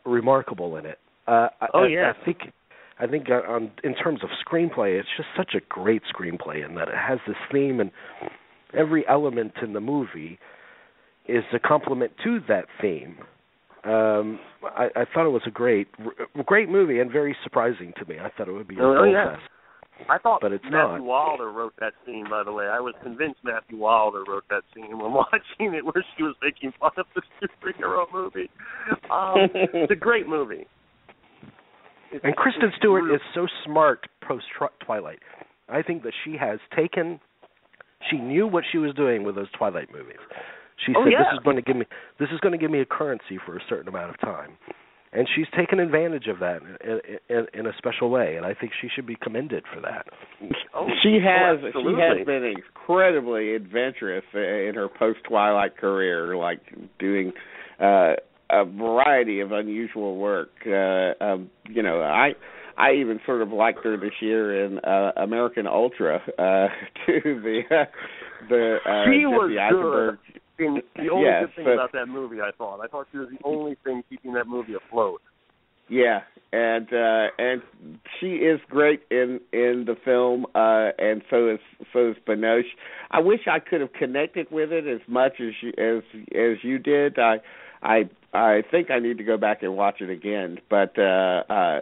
remarkable in it. I think in terms of screenplay, it's just such a great screenplay in that it has this theme, and every element in the movie is a complement to that theme. I thought it was a great movie and very surprising to me. I thought it would be a fest. I thought but it's Matthew not. Wilder wrote that scene, by the way. I was convinced Matthew Wilder wrote that scene when watching it where she was making fun of the superhero movie. It's a great movie. And Kristen Stewart is so smart post-Twilight. I think that she knew what she was doing with those Twilight movies. She said, this is going to give me a currency for a certain amount of time. And she's taken advantage of that in a special way, and I think she should be commended for that. She has been incredibly adventurous in her post-Twilight career, like doing a variety of unusual work. I even sort of liked her this year in American Ultra to the she was Jesse Eisenberg. Good. The only good thing about that movie, I thought she was the only thing keeping that movie afloat. Yeah, and she is great in the film, and so is Binoche. I wish I could have connected with it as much as you did. I think I need to go back and watch it again, but I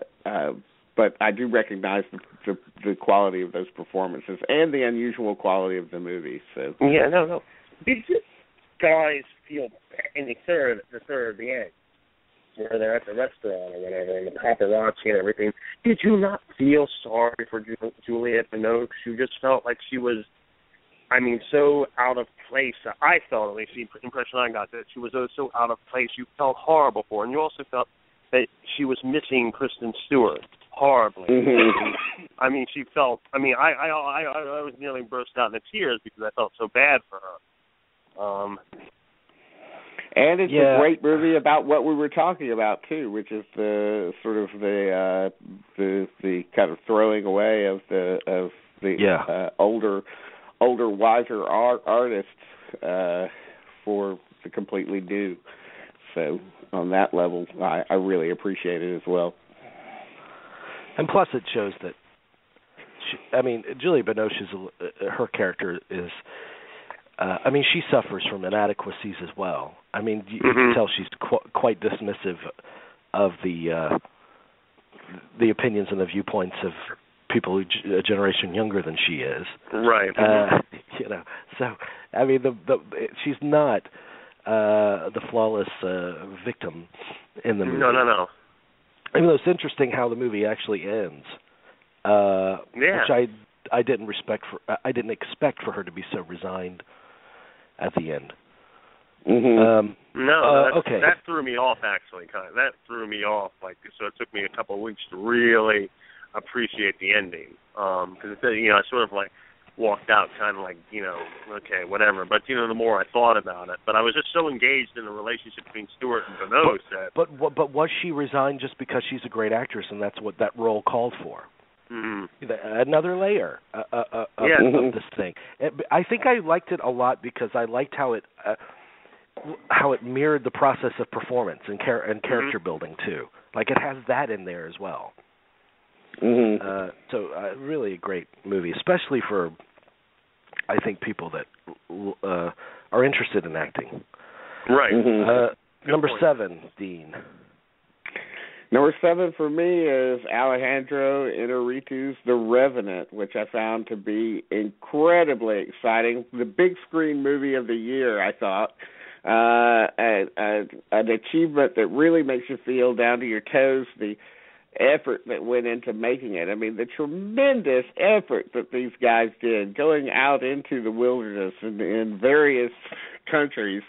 do recognize the quality of those performances and the unusual quality of the movie. So yeah, no. Did you guys feel in the third of the end, where they're at the restaurant or whatever, and the paparazzi and everything, did you not feel sorry for Juliette Binoche? You just felt like she was, so out of place. I felt, at least the impression I got, that she was so out of place. You felt horrible for her, and you also felt that she was missing Kristen Stewart horribly. She felt, I was nearly burst out into tears because I felt so bad for her. And it's a great movie about what we were talking about too, which is the sort of the kind of throwing away of the older, wiser artists for the completely new. So on that level, I really appreciate it as well. And plus, it shows that Juliette Binoche her character is. She suffers from inadequacies as well. You can tell she's quite dismissive of the opinions and the viewpoints of people a generation younger than she is. Right. So she's not the flawless victim in the movie. No. It's interesting how the movie actually ends. Which I didn't expect for her to be so resigned at the end. That threw me off, actually. That threw me off. So it took me a couple of weeks to really appreciate the ending. Because I sort of walked out kind of okay, whatever. But the more I thought about it, but I was just so engaged in the relationship between Stewart and Binoche But was she resigned just because she's a great actress and that's what that role called for? Another layer of this thing. I think I liked it a lot because I liked how it mirrored the process of performance and character building too. It has that in there as well. So really a great movie, especially for I think people that are interested in acting. Right. Number 7, Dean. Number 7 for me is Alejandro Inarritu's The Revenant, which I found to be incredibly exciting. The big screen movie of the year, I thought. An achievement that really makes you feel down to your toes the effort that went into making it. I mean, the tremendous effort that these guys did going out into the wilderness in various countries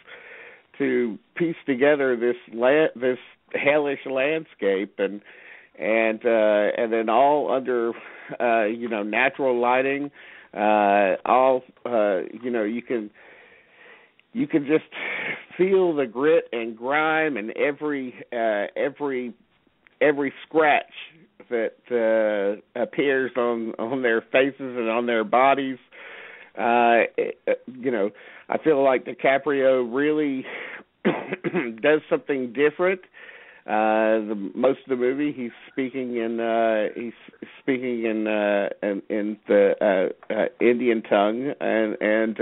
to piece together this hellish landscape, and then all under natural lighting, you can just feel the grit and grime and every scratch that appears on their faces and on their bodies. I feel like DiCaprio really does something different. Most of the movie, he's speaking in the Indian tongue, and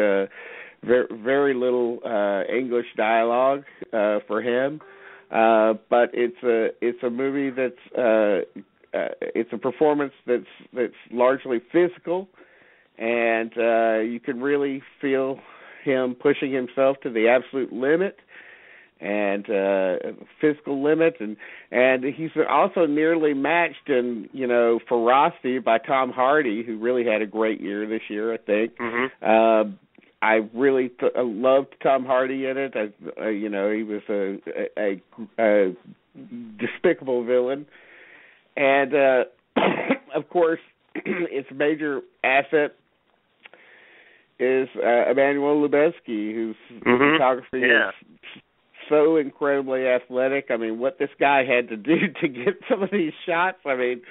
very little English dialogue for him. But it's a movie it's a performance that's largely physical, and you can really feel him pushing himself to the absolute limit and physical limit, and he's also nearly matched in ferocity by Tom Hardy, who really had a great year this year, I think. Mm-hmm. I really loved Tom Hardy in it. He was a despicable villain, and of course, its major asset is Emmanuel Lubezki, whose photography is so incredibly athletic. I mean, what this guy had to do to get some of these shots. I mean,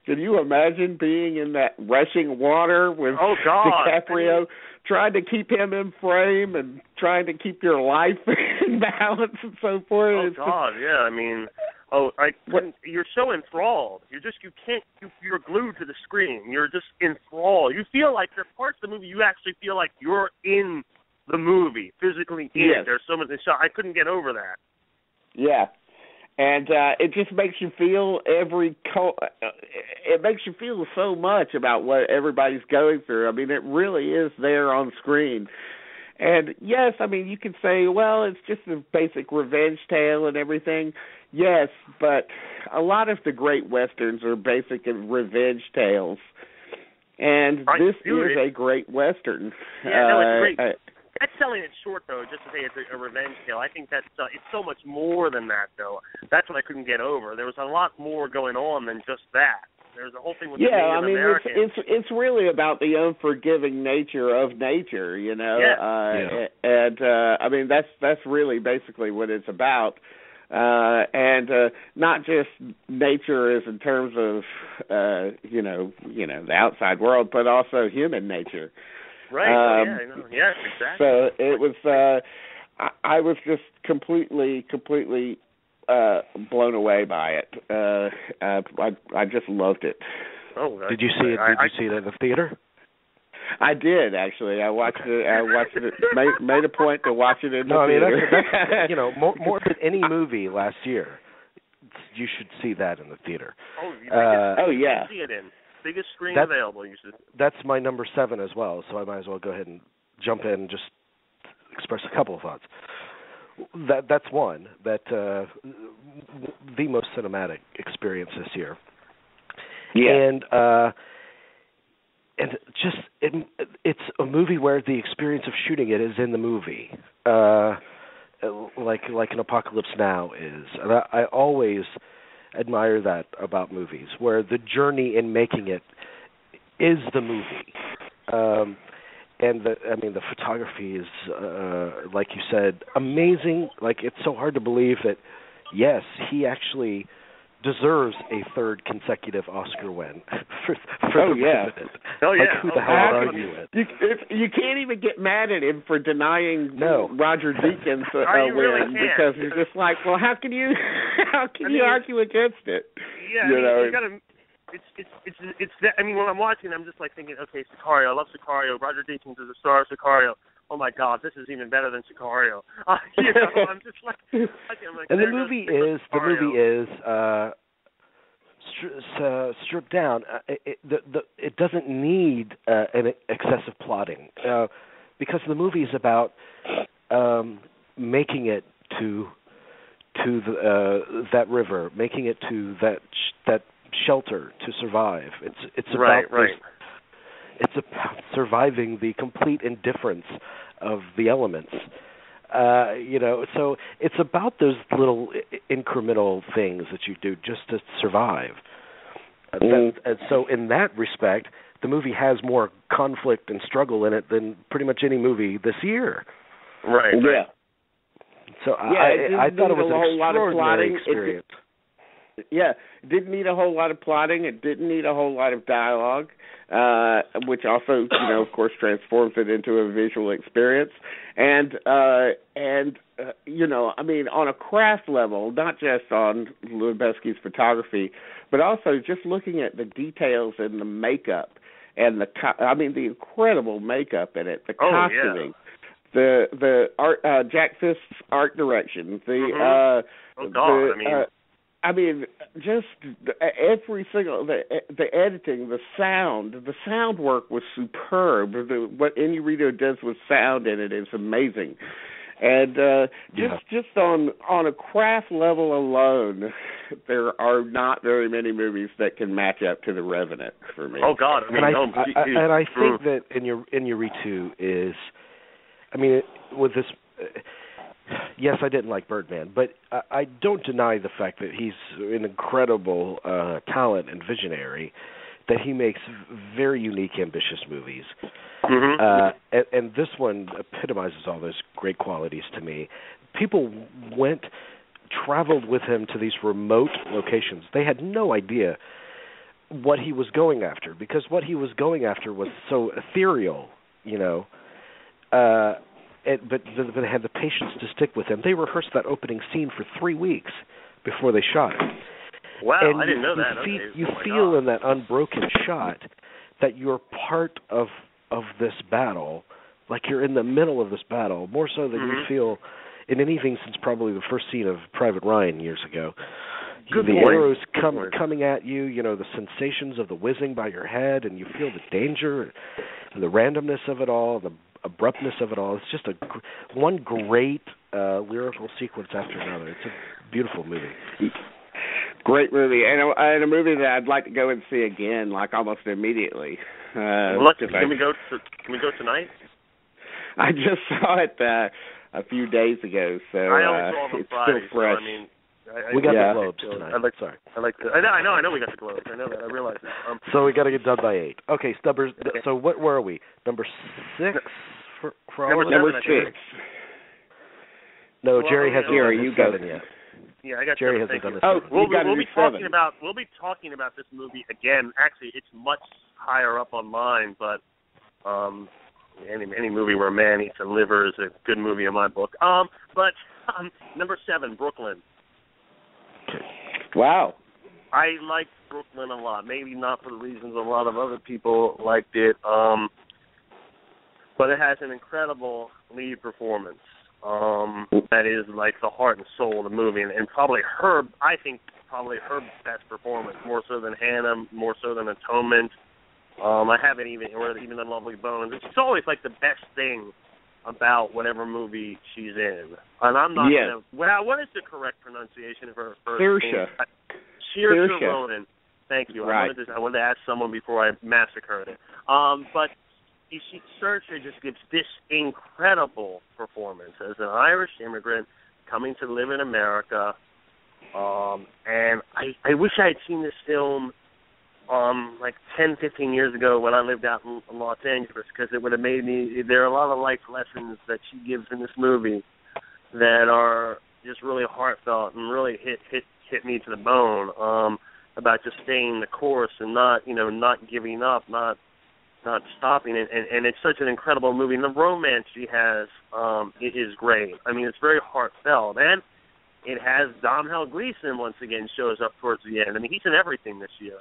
can you imagine being in that rushing water with DiCaprio, trying to keep him in frame and trying to keep your life in balance and so forth? I mean, you're so enthralled. You're glued to the screen. You're just enthralled. You feel like there are parts of the movie you actually feel like you're in the movie, physically in it. There's so much shot. I couldn't get over that. Yeah. And it just makes you feel it makes you feel so much about what everybody's going through. I mean, it really is there on screen. And yes, I mean, you could say, well, it's just a basic revenge tale and everything. Yes, but a lot of the great Westerns are basic revenge tales. And this is a great Western. It's great. That's selling it short, though, just to say it's a revenge tale. I think that's it's so much more than that, though. That's what I couldn't get over. There was a lot more going on than just that. There's a whole thing with the Native Americans. It's really about the unforgiving nature of nature, and I mean that's really basically what it's about. And not just nature as in terms of the outside world, but also human nature. Right. Exactly. So it was. I was just completely blown away by it. I just loved it. Oh, did you see it? Did you see it in the theater? I did actually. I watched it. Made a point to watch it in the theater. That's more than any movie last year. You should see that in the theater. Yeah. See it in. Biggest screen available. That's my number 7 as well, so I might as well go ahead and jump in and just express a couple of thoughts. That's one, the most cinematic experience this year. Yeah. And just it's a movie where the experience of shooting it is in the movie, like an Apocalypse Now is. And I always admire that about movies, where the journey in making it is the movie. And the photography is, like you said, amazing. Like, it's so hard to believe that, yes, he actually deserves a third consecutive Oscar win for The Revenant. Like, who the hell are you? You can't even get mad at him for denying Roger Deakins a win, really because you're just like, well, how can you argue against it? Yeah, you gotta. It's that. I mean, when I'm watching, I'm just like thinking, okay, Sicario. I love Sicario. Roger Deakins is the star of Sicario. Oh my God, this is even better than Sicario. I'm just like, I'm like, and the movie is stripped down. It doesn't need an excessive plotting because the movie is about making it to that river, making it to that shelter to survive. It's about it's about surviving the complete indifference of the elements. So it's about those little incremental things that you do just to survive. And so in that respect, the movie has more conflict and struggle in it than pretty much any movie this year. Right. Yeah. So I thought it was an extraordinary experience. It didn't need a whole lot of plotting. It didn't need a whole lot of dialogue, which also, of course, transforms it into a visual experience. And on a craft level, not just on Lubezki's photography, but also just looking at the details in the makeup and the incredible makeup in it, the costuming. The art, Jack Fisk's art direction, just every single the editing, the sound work was superb. What Inarritu does with sound in it is amazing, and just on a craft level alone, there are not very many movies that can match up to The Revenant for me. Oh God, I think that Inarritu is. With this, yes, I didn't like Birdman, but I don't deny the fact that he's an incredible talent and visionary, that he makes very unique, ambitious movies. Mm-hmm. And this one epitomizes all those great qualities to me. People traveled with him to these remote locations. They had no idea what he was going after, because what he was going after was so ethereal, but they had the patience to stick with him. They rehearsed that opening scene for 3 weeks before they shot it. Wow, and I didn't know that. You feel in that unbroken shot that you're part of this battle, like you're in the middle of this battle, more so than you feel in anything since probably the first scene of Private Ryan years ago. Good the point. arrows coming at you, the sensations of the whizzing by your head, and you feel the danger and the randomness of it all, the abruptness of it all. It's just one great lyrical sequence after another. It's a beautiful movie. Great movie, and a movie that I'd like to go and see again, like almost immediately. Can we go tonight? I just saw it a few days ago, so I only saw it on it's Friday, still fresh. We got the Globes tonight. I know we got the Globes. I know that. I realize that. So we got to get done by 8. Okay, Stubbers. So where are we? Number 6 for all of us? Number 6. No, Jerry hasn't done you 7 yet. Yeah, I got Jerry seven. hasn't done this. We'll be talking about this movie again. Actually, it's much higher up on mine, but any movie where a man eats a liver is a good movie in my book. But number 7, Brooklyn. Wow. I liked Brooklyn a lot. Maybe not for the reasons a lot of other people liked it, but it has an incredible lead performance. That is like the heart and soul of the movie, and probably her best performance, more so than Hannah, more so than Atonement. I haven't even The Lovely Bones. It's always like the best thing about whatever movie she's in. And I'm not going to... What is the correct pronunciation of her first name? Saoirse Ronan. Thank you. Right. I wanted to ask someone before I massacred it. But Saoirse just gives this incredible performance as an Irish immigrant coming to live in America. And I wish I had seen this film like 10, 15 years ago when I lived out in Los Angeles, because it would have made me... There are a lot of life lessons that she gives in this movie that are just really heartfelt and really hit me to the bone, about just staying the course and not giving up, not stopping it. And it's such an incredible movie. And the romance she has is great. I mean, it's very heartfelt. And it has Domhnall Gleeson once again shows up towards the end. I mean, he's in everything this year.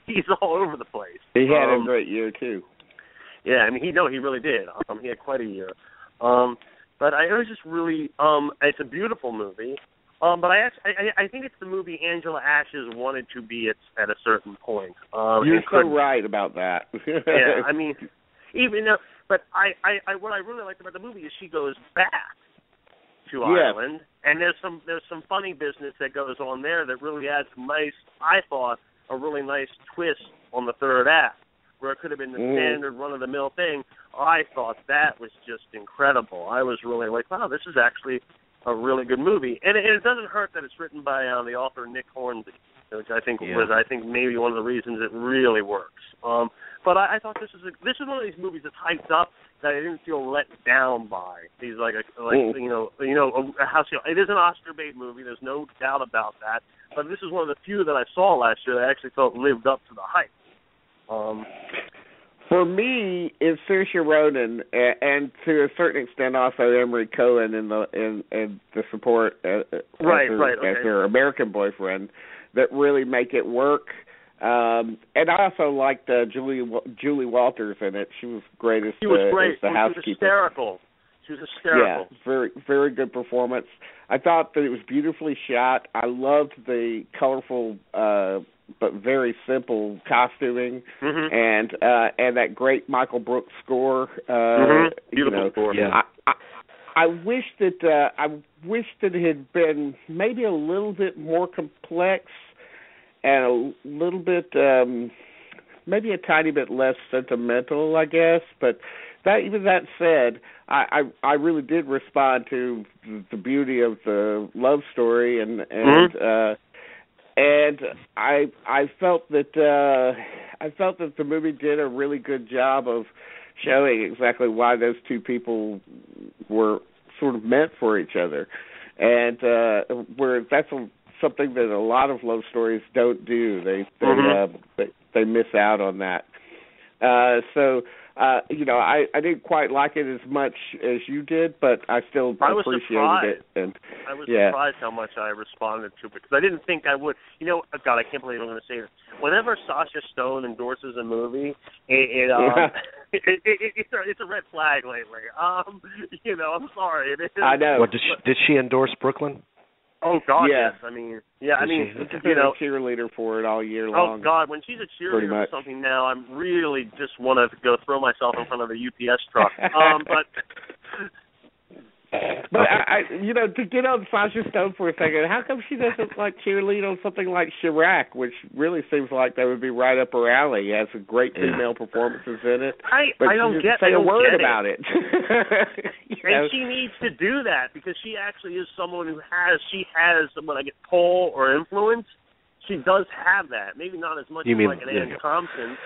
He's all over the place. He had a great year too. Yeah, I mean, he really did. He had quite a year. But I was just really, it's a beautiful movie. But I think it's the movie Angela Ashes wanted to be at a certain point. You're so right about that. Yeah, I mean, even though, but I what I really liked about the movie is she goes back to Ireland, and there's some funny business that goes on there that really adds a really nice twist on the third act, where it could have been the standard run-of-the-mill thing. I thought that was just incredible. I was really like, wow, this is actually a really good movie, and it doesn't hurt that it's written by the author Nick Hornby, which I think was maybe one of the reasons it really works. But I thought this is one of these movies that's hyped up that I didn't feel let down by. He's it is an Oscar bait movie. There's no doubt about that. But this is one of the few that I saw last year that I actually felt lived up to the hype. For me, it's Saoirse Ronan, and to a certain extent also Emery Cohen in the support as their American boyfriend that really make it work. And I also liked Julie Walters in it. She was great as the housekeeper. She was hysterical. Yeah, very, very good performance. I thought that it was beautifully shot. I loved the colorful but very simple costuming, and that great Michael Brooks score. Beautiful score. Yeah. I wish that it had been maybe a little bit more complex and a little bit, maybe a tiny bit less sentimental, I guess. But that said, I really did respond to the beauty of the love story, and I felt that the movie did a really good job of showing exactly why those two people were sort of meant for each other, and where that's something that a lot of love stories don't do. They miss out on that. I didn't quite like it as much as you did, but I still appreciated it. And I was surprised how much I responded to it, because I didn't think I would. God, I can't believe I'm going to say this. Whenever Sasha Stone endorses a movie, it's a red flag lately. I'm sorry. It is. I know. What, did she endorse Brooklyn? Oh God, yes. She's been a cheerleader for it all year long. Oh God, when she's a cheerleader for something now, I'm really just want to go throw myself in front of a UPS truck. But I to get on Sasha Stone for a second, how come she doesn't cheerlead on something like Chirac, which really seems like that would be right up her alley? It has some great female performances in it. I don't get about it. And she needs to do that, because she actually is someone who has pull or influence. She does have that. Maybe not as much as an Ann Thompson.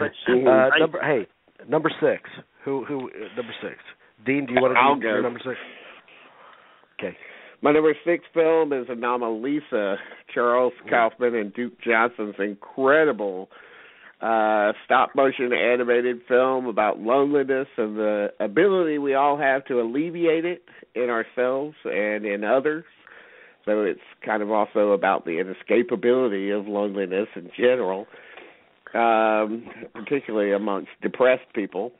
But she number 6. Who number 6? Dean, do you want to do your number 6? Okay. My number 6 film is Anomalisa, Charles Kaufman and Duke Johnson's incredible stop-motion animated film about loneliness and the ability we all have to alleviate it in ourselves and in others. So it's kind of also about the inescapability of loneliness in general, particularly amongst depressed people.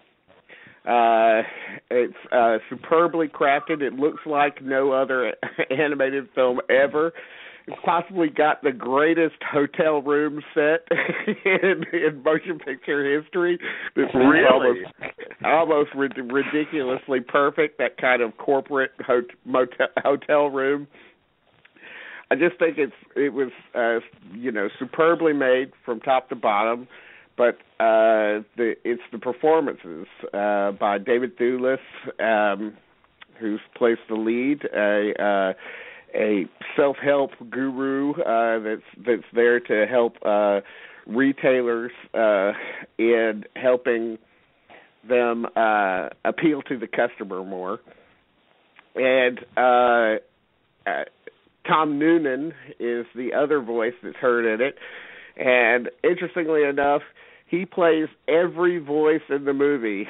It's superbly crafted. It looks like no other animated film ever. It's possibly got the greatest hotel room set in motion picture history. This is almost ridiculously perfect, that kind of corporate hotel room. I just think it was superbly made from top to bottom. But it's the performances by David Thewlis, who plays the lead, a self-help guru that's there to help retailers in helping them appeal to the customer more. And Tom Noonan is the other voice that's heard in it. And interestingly enough, he plays every voice in the movie,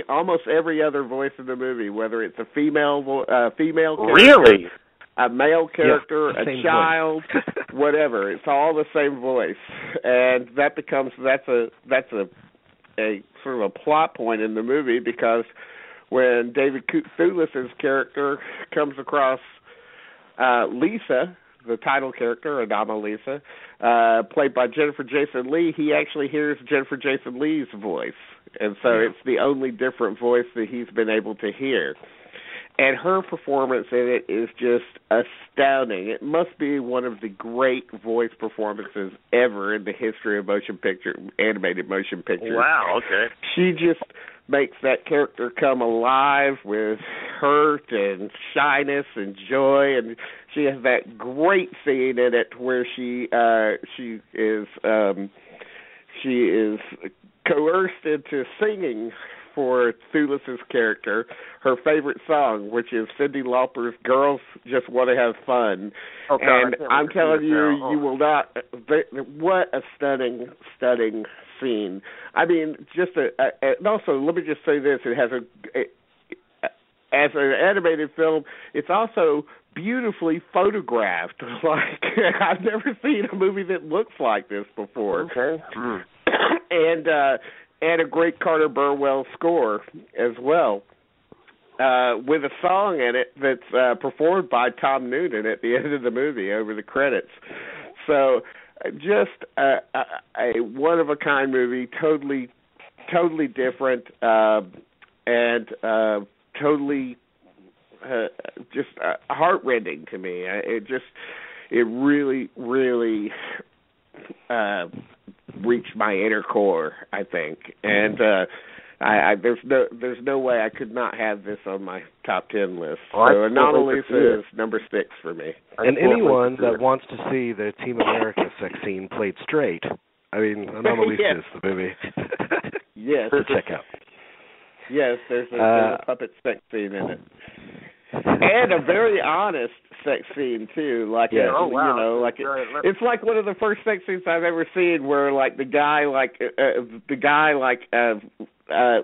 almost every other voice in the movie, whether it's a female character, really, a male character, a child, whatever. It's all the same voice, and that's a sort of a plot point in the movie, because when David Thewlis's character comes across Lisa, the title character, Adama Lisa, played by Jennifer Jason Leigh, he actually hears Jennifer Jason Leigh's voice. And so it's the only different voice that he's been able to hear. And her performance in it is just astounding. It must be one of the great voice performances ever in the history of animated motion pictures. Wow, okay. She just makes that character come alive with hurt and shyness and joy, and she has that great scene in it where she is coerced into singing for Thulis's character her favorite song, which is Cyndi Lauper's "Girls Just Want to Have Fun." Okay, and I'm telling you, you will not. What a stunning scene! I mean, and also let me just say this: it has as an animated film, it's also beautifully photographed. Like I've never seen a movie that looks like this before. Okay. And a great Carter Burwell score as well, with a song in it that's performed by Tom Noonan at the end of the movie over the credits. So just a one-of-a-kind movie, totally different, and totally just heartrending to me. It really reached my inner core, I think, and there's no way I could not have this on my top 10 list. So Adama Lisa is number 6 for me. And anyone that wants to see the Team America sex scene played straight, I mean, Adama Lisa is the movie. Yes, to check out. Yes, there's a puppet sex scene in it. And a very honest sex scene too, it's like one of the first sex scenes I've ever seen, where like the guy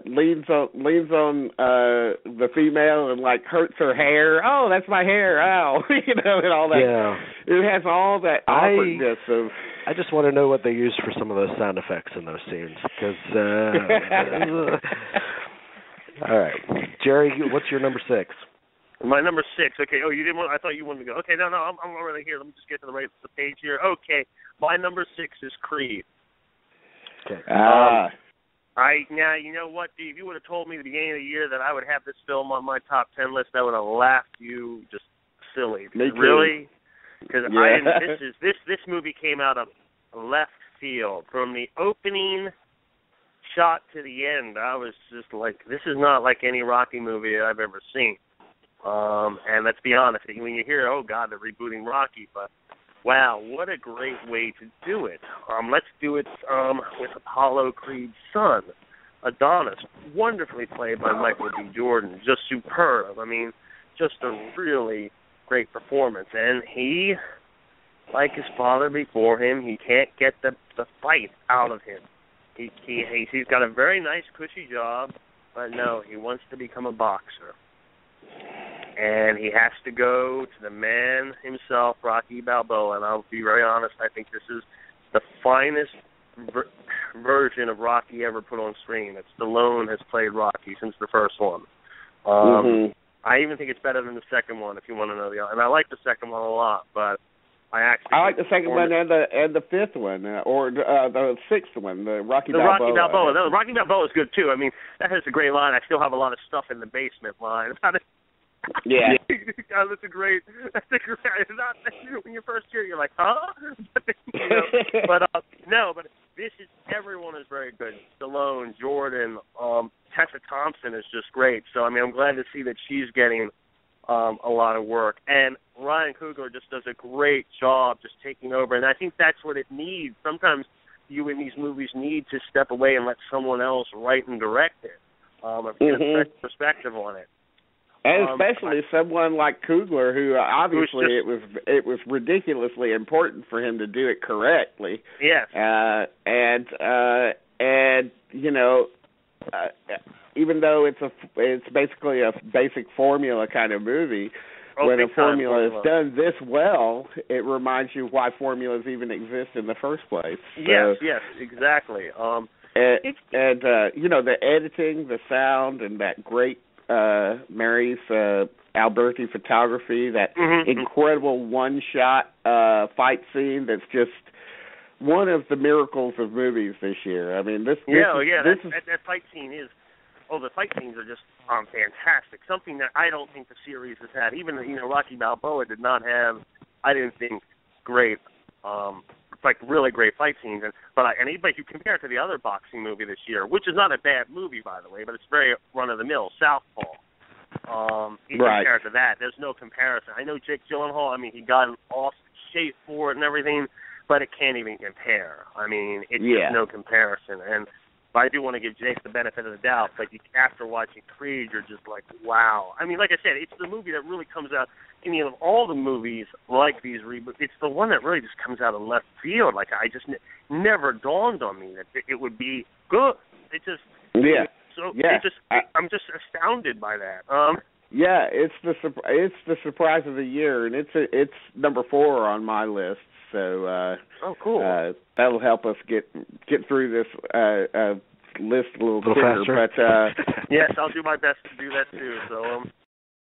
leans on the female and like hurts her hair. Oh, that's my hair! Ow, and all that. Yeah. It has all that awkwardness of. I just want to know what they used for some of those sound effects in those scenes, because. All right, Jerry, what's your number 6? My number 6. Okay. Oh, you didn't want? I thought you wanted to go. Okay. No. I'm already here. Let me just get to the page here. Okay. My number 6 is Creed. Okay. Now you know what, Dave? If you would have told me at the beginning of the year that I would have this film on my top 10 list, I would have laughed you just silly. Really? Because this movie came out of left field. From the opening shot to the end, I was just like, this is not like any Rocky movie I've ever seen. And let's be honest, when you hear, oh God, they're rebooting Rocky, but wow, what a great way to do it. Let's do it with Apollo Creed's son, Adonis, wonderfully played by Michael B. Jordan, just superb. I mean, just a really great performance. And he, like his father before him, he can't get the fight out of him. He's got a very nice, cushy job, but no, he wants to become a boxer. And he has to go to the man himself, Rocky Balboa. And I'll be very honest, I think this is the finest version of Rocky ever put on screen. Stallone has played Rocky since the first one. I even think it's better than the second one, if you want to know the. And I like the second one a lot, but I like the second one and the fifth one, or the sixth one, the Rocky Balboa. Rocky Balboa. No, Rocky Balboa is good too. I mean, that has a great line. I still have a lot of stuff in the basement line. Yeah. God, that's a great. When you first hear it, you're like, huh? But everyone is very good. Stallone, Jordan, Tessa Thompson is just great. So I mean, I'm glad to see that she's getting a lot of work. And Ryan Coogler just does a great job just taking over. And I think that's what it needs. Sometimes you in these movies need to step away and let someone else write and direct it. Get a fresh perspective on it. And especially someone like Coogler, who obviously it was ridiculously important for him to do it correctly. Yes. And even though it's basically a basic formula kind of movie, when a formula is done this well, it reminds you why formulas even exist in the first place. Yes, exactly. The editing, the sound, and that great Mary's Alberti photography, that incredible one-shot fight scene that's just one of the miracles of movies this year. I mean, that fight scene is. Oh, the fight scenes are just fantastic. Something that I don't think the series has had. Even Rocky Balboa did not have. I didn't think great, really great fight scenes. But anybody who compare it to the other boxing movie this year, which is not a bad movie by the way, but it's very run of the mill, Southpaw. You compare it to that, there's no comparison. I know Jake Gyllenhaal. I mean, he got an awesome shape for it and everything, but it can't even compare. I mean, it's just no comparison. But I do want to give Jake the benefit of the doubt, but after watching Creed, you're just like, wow. I mean, like I said, it's the movie that really comes out, of all the movies like these reboots, it's the one that really just comes out of left field. Like, I just never dawned on me that it would be good. It just, I'm just astounded by that. It's the surprise of the year, and it's number 4 on my list. So cool. That'll help us get through this list a little quicker. faster. But yes, I'll do my best to do that too. So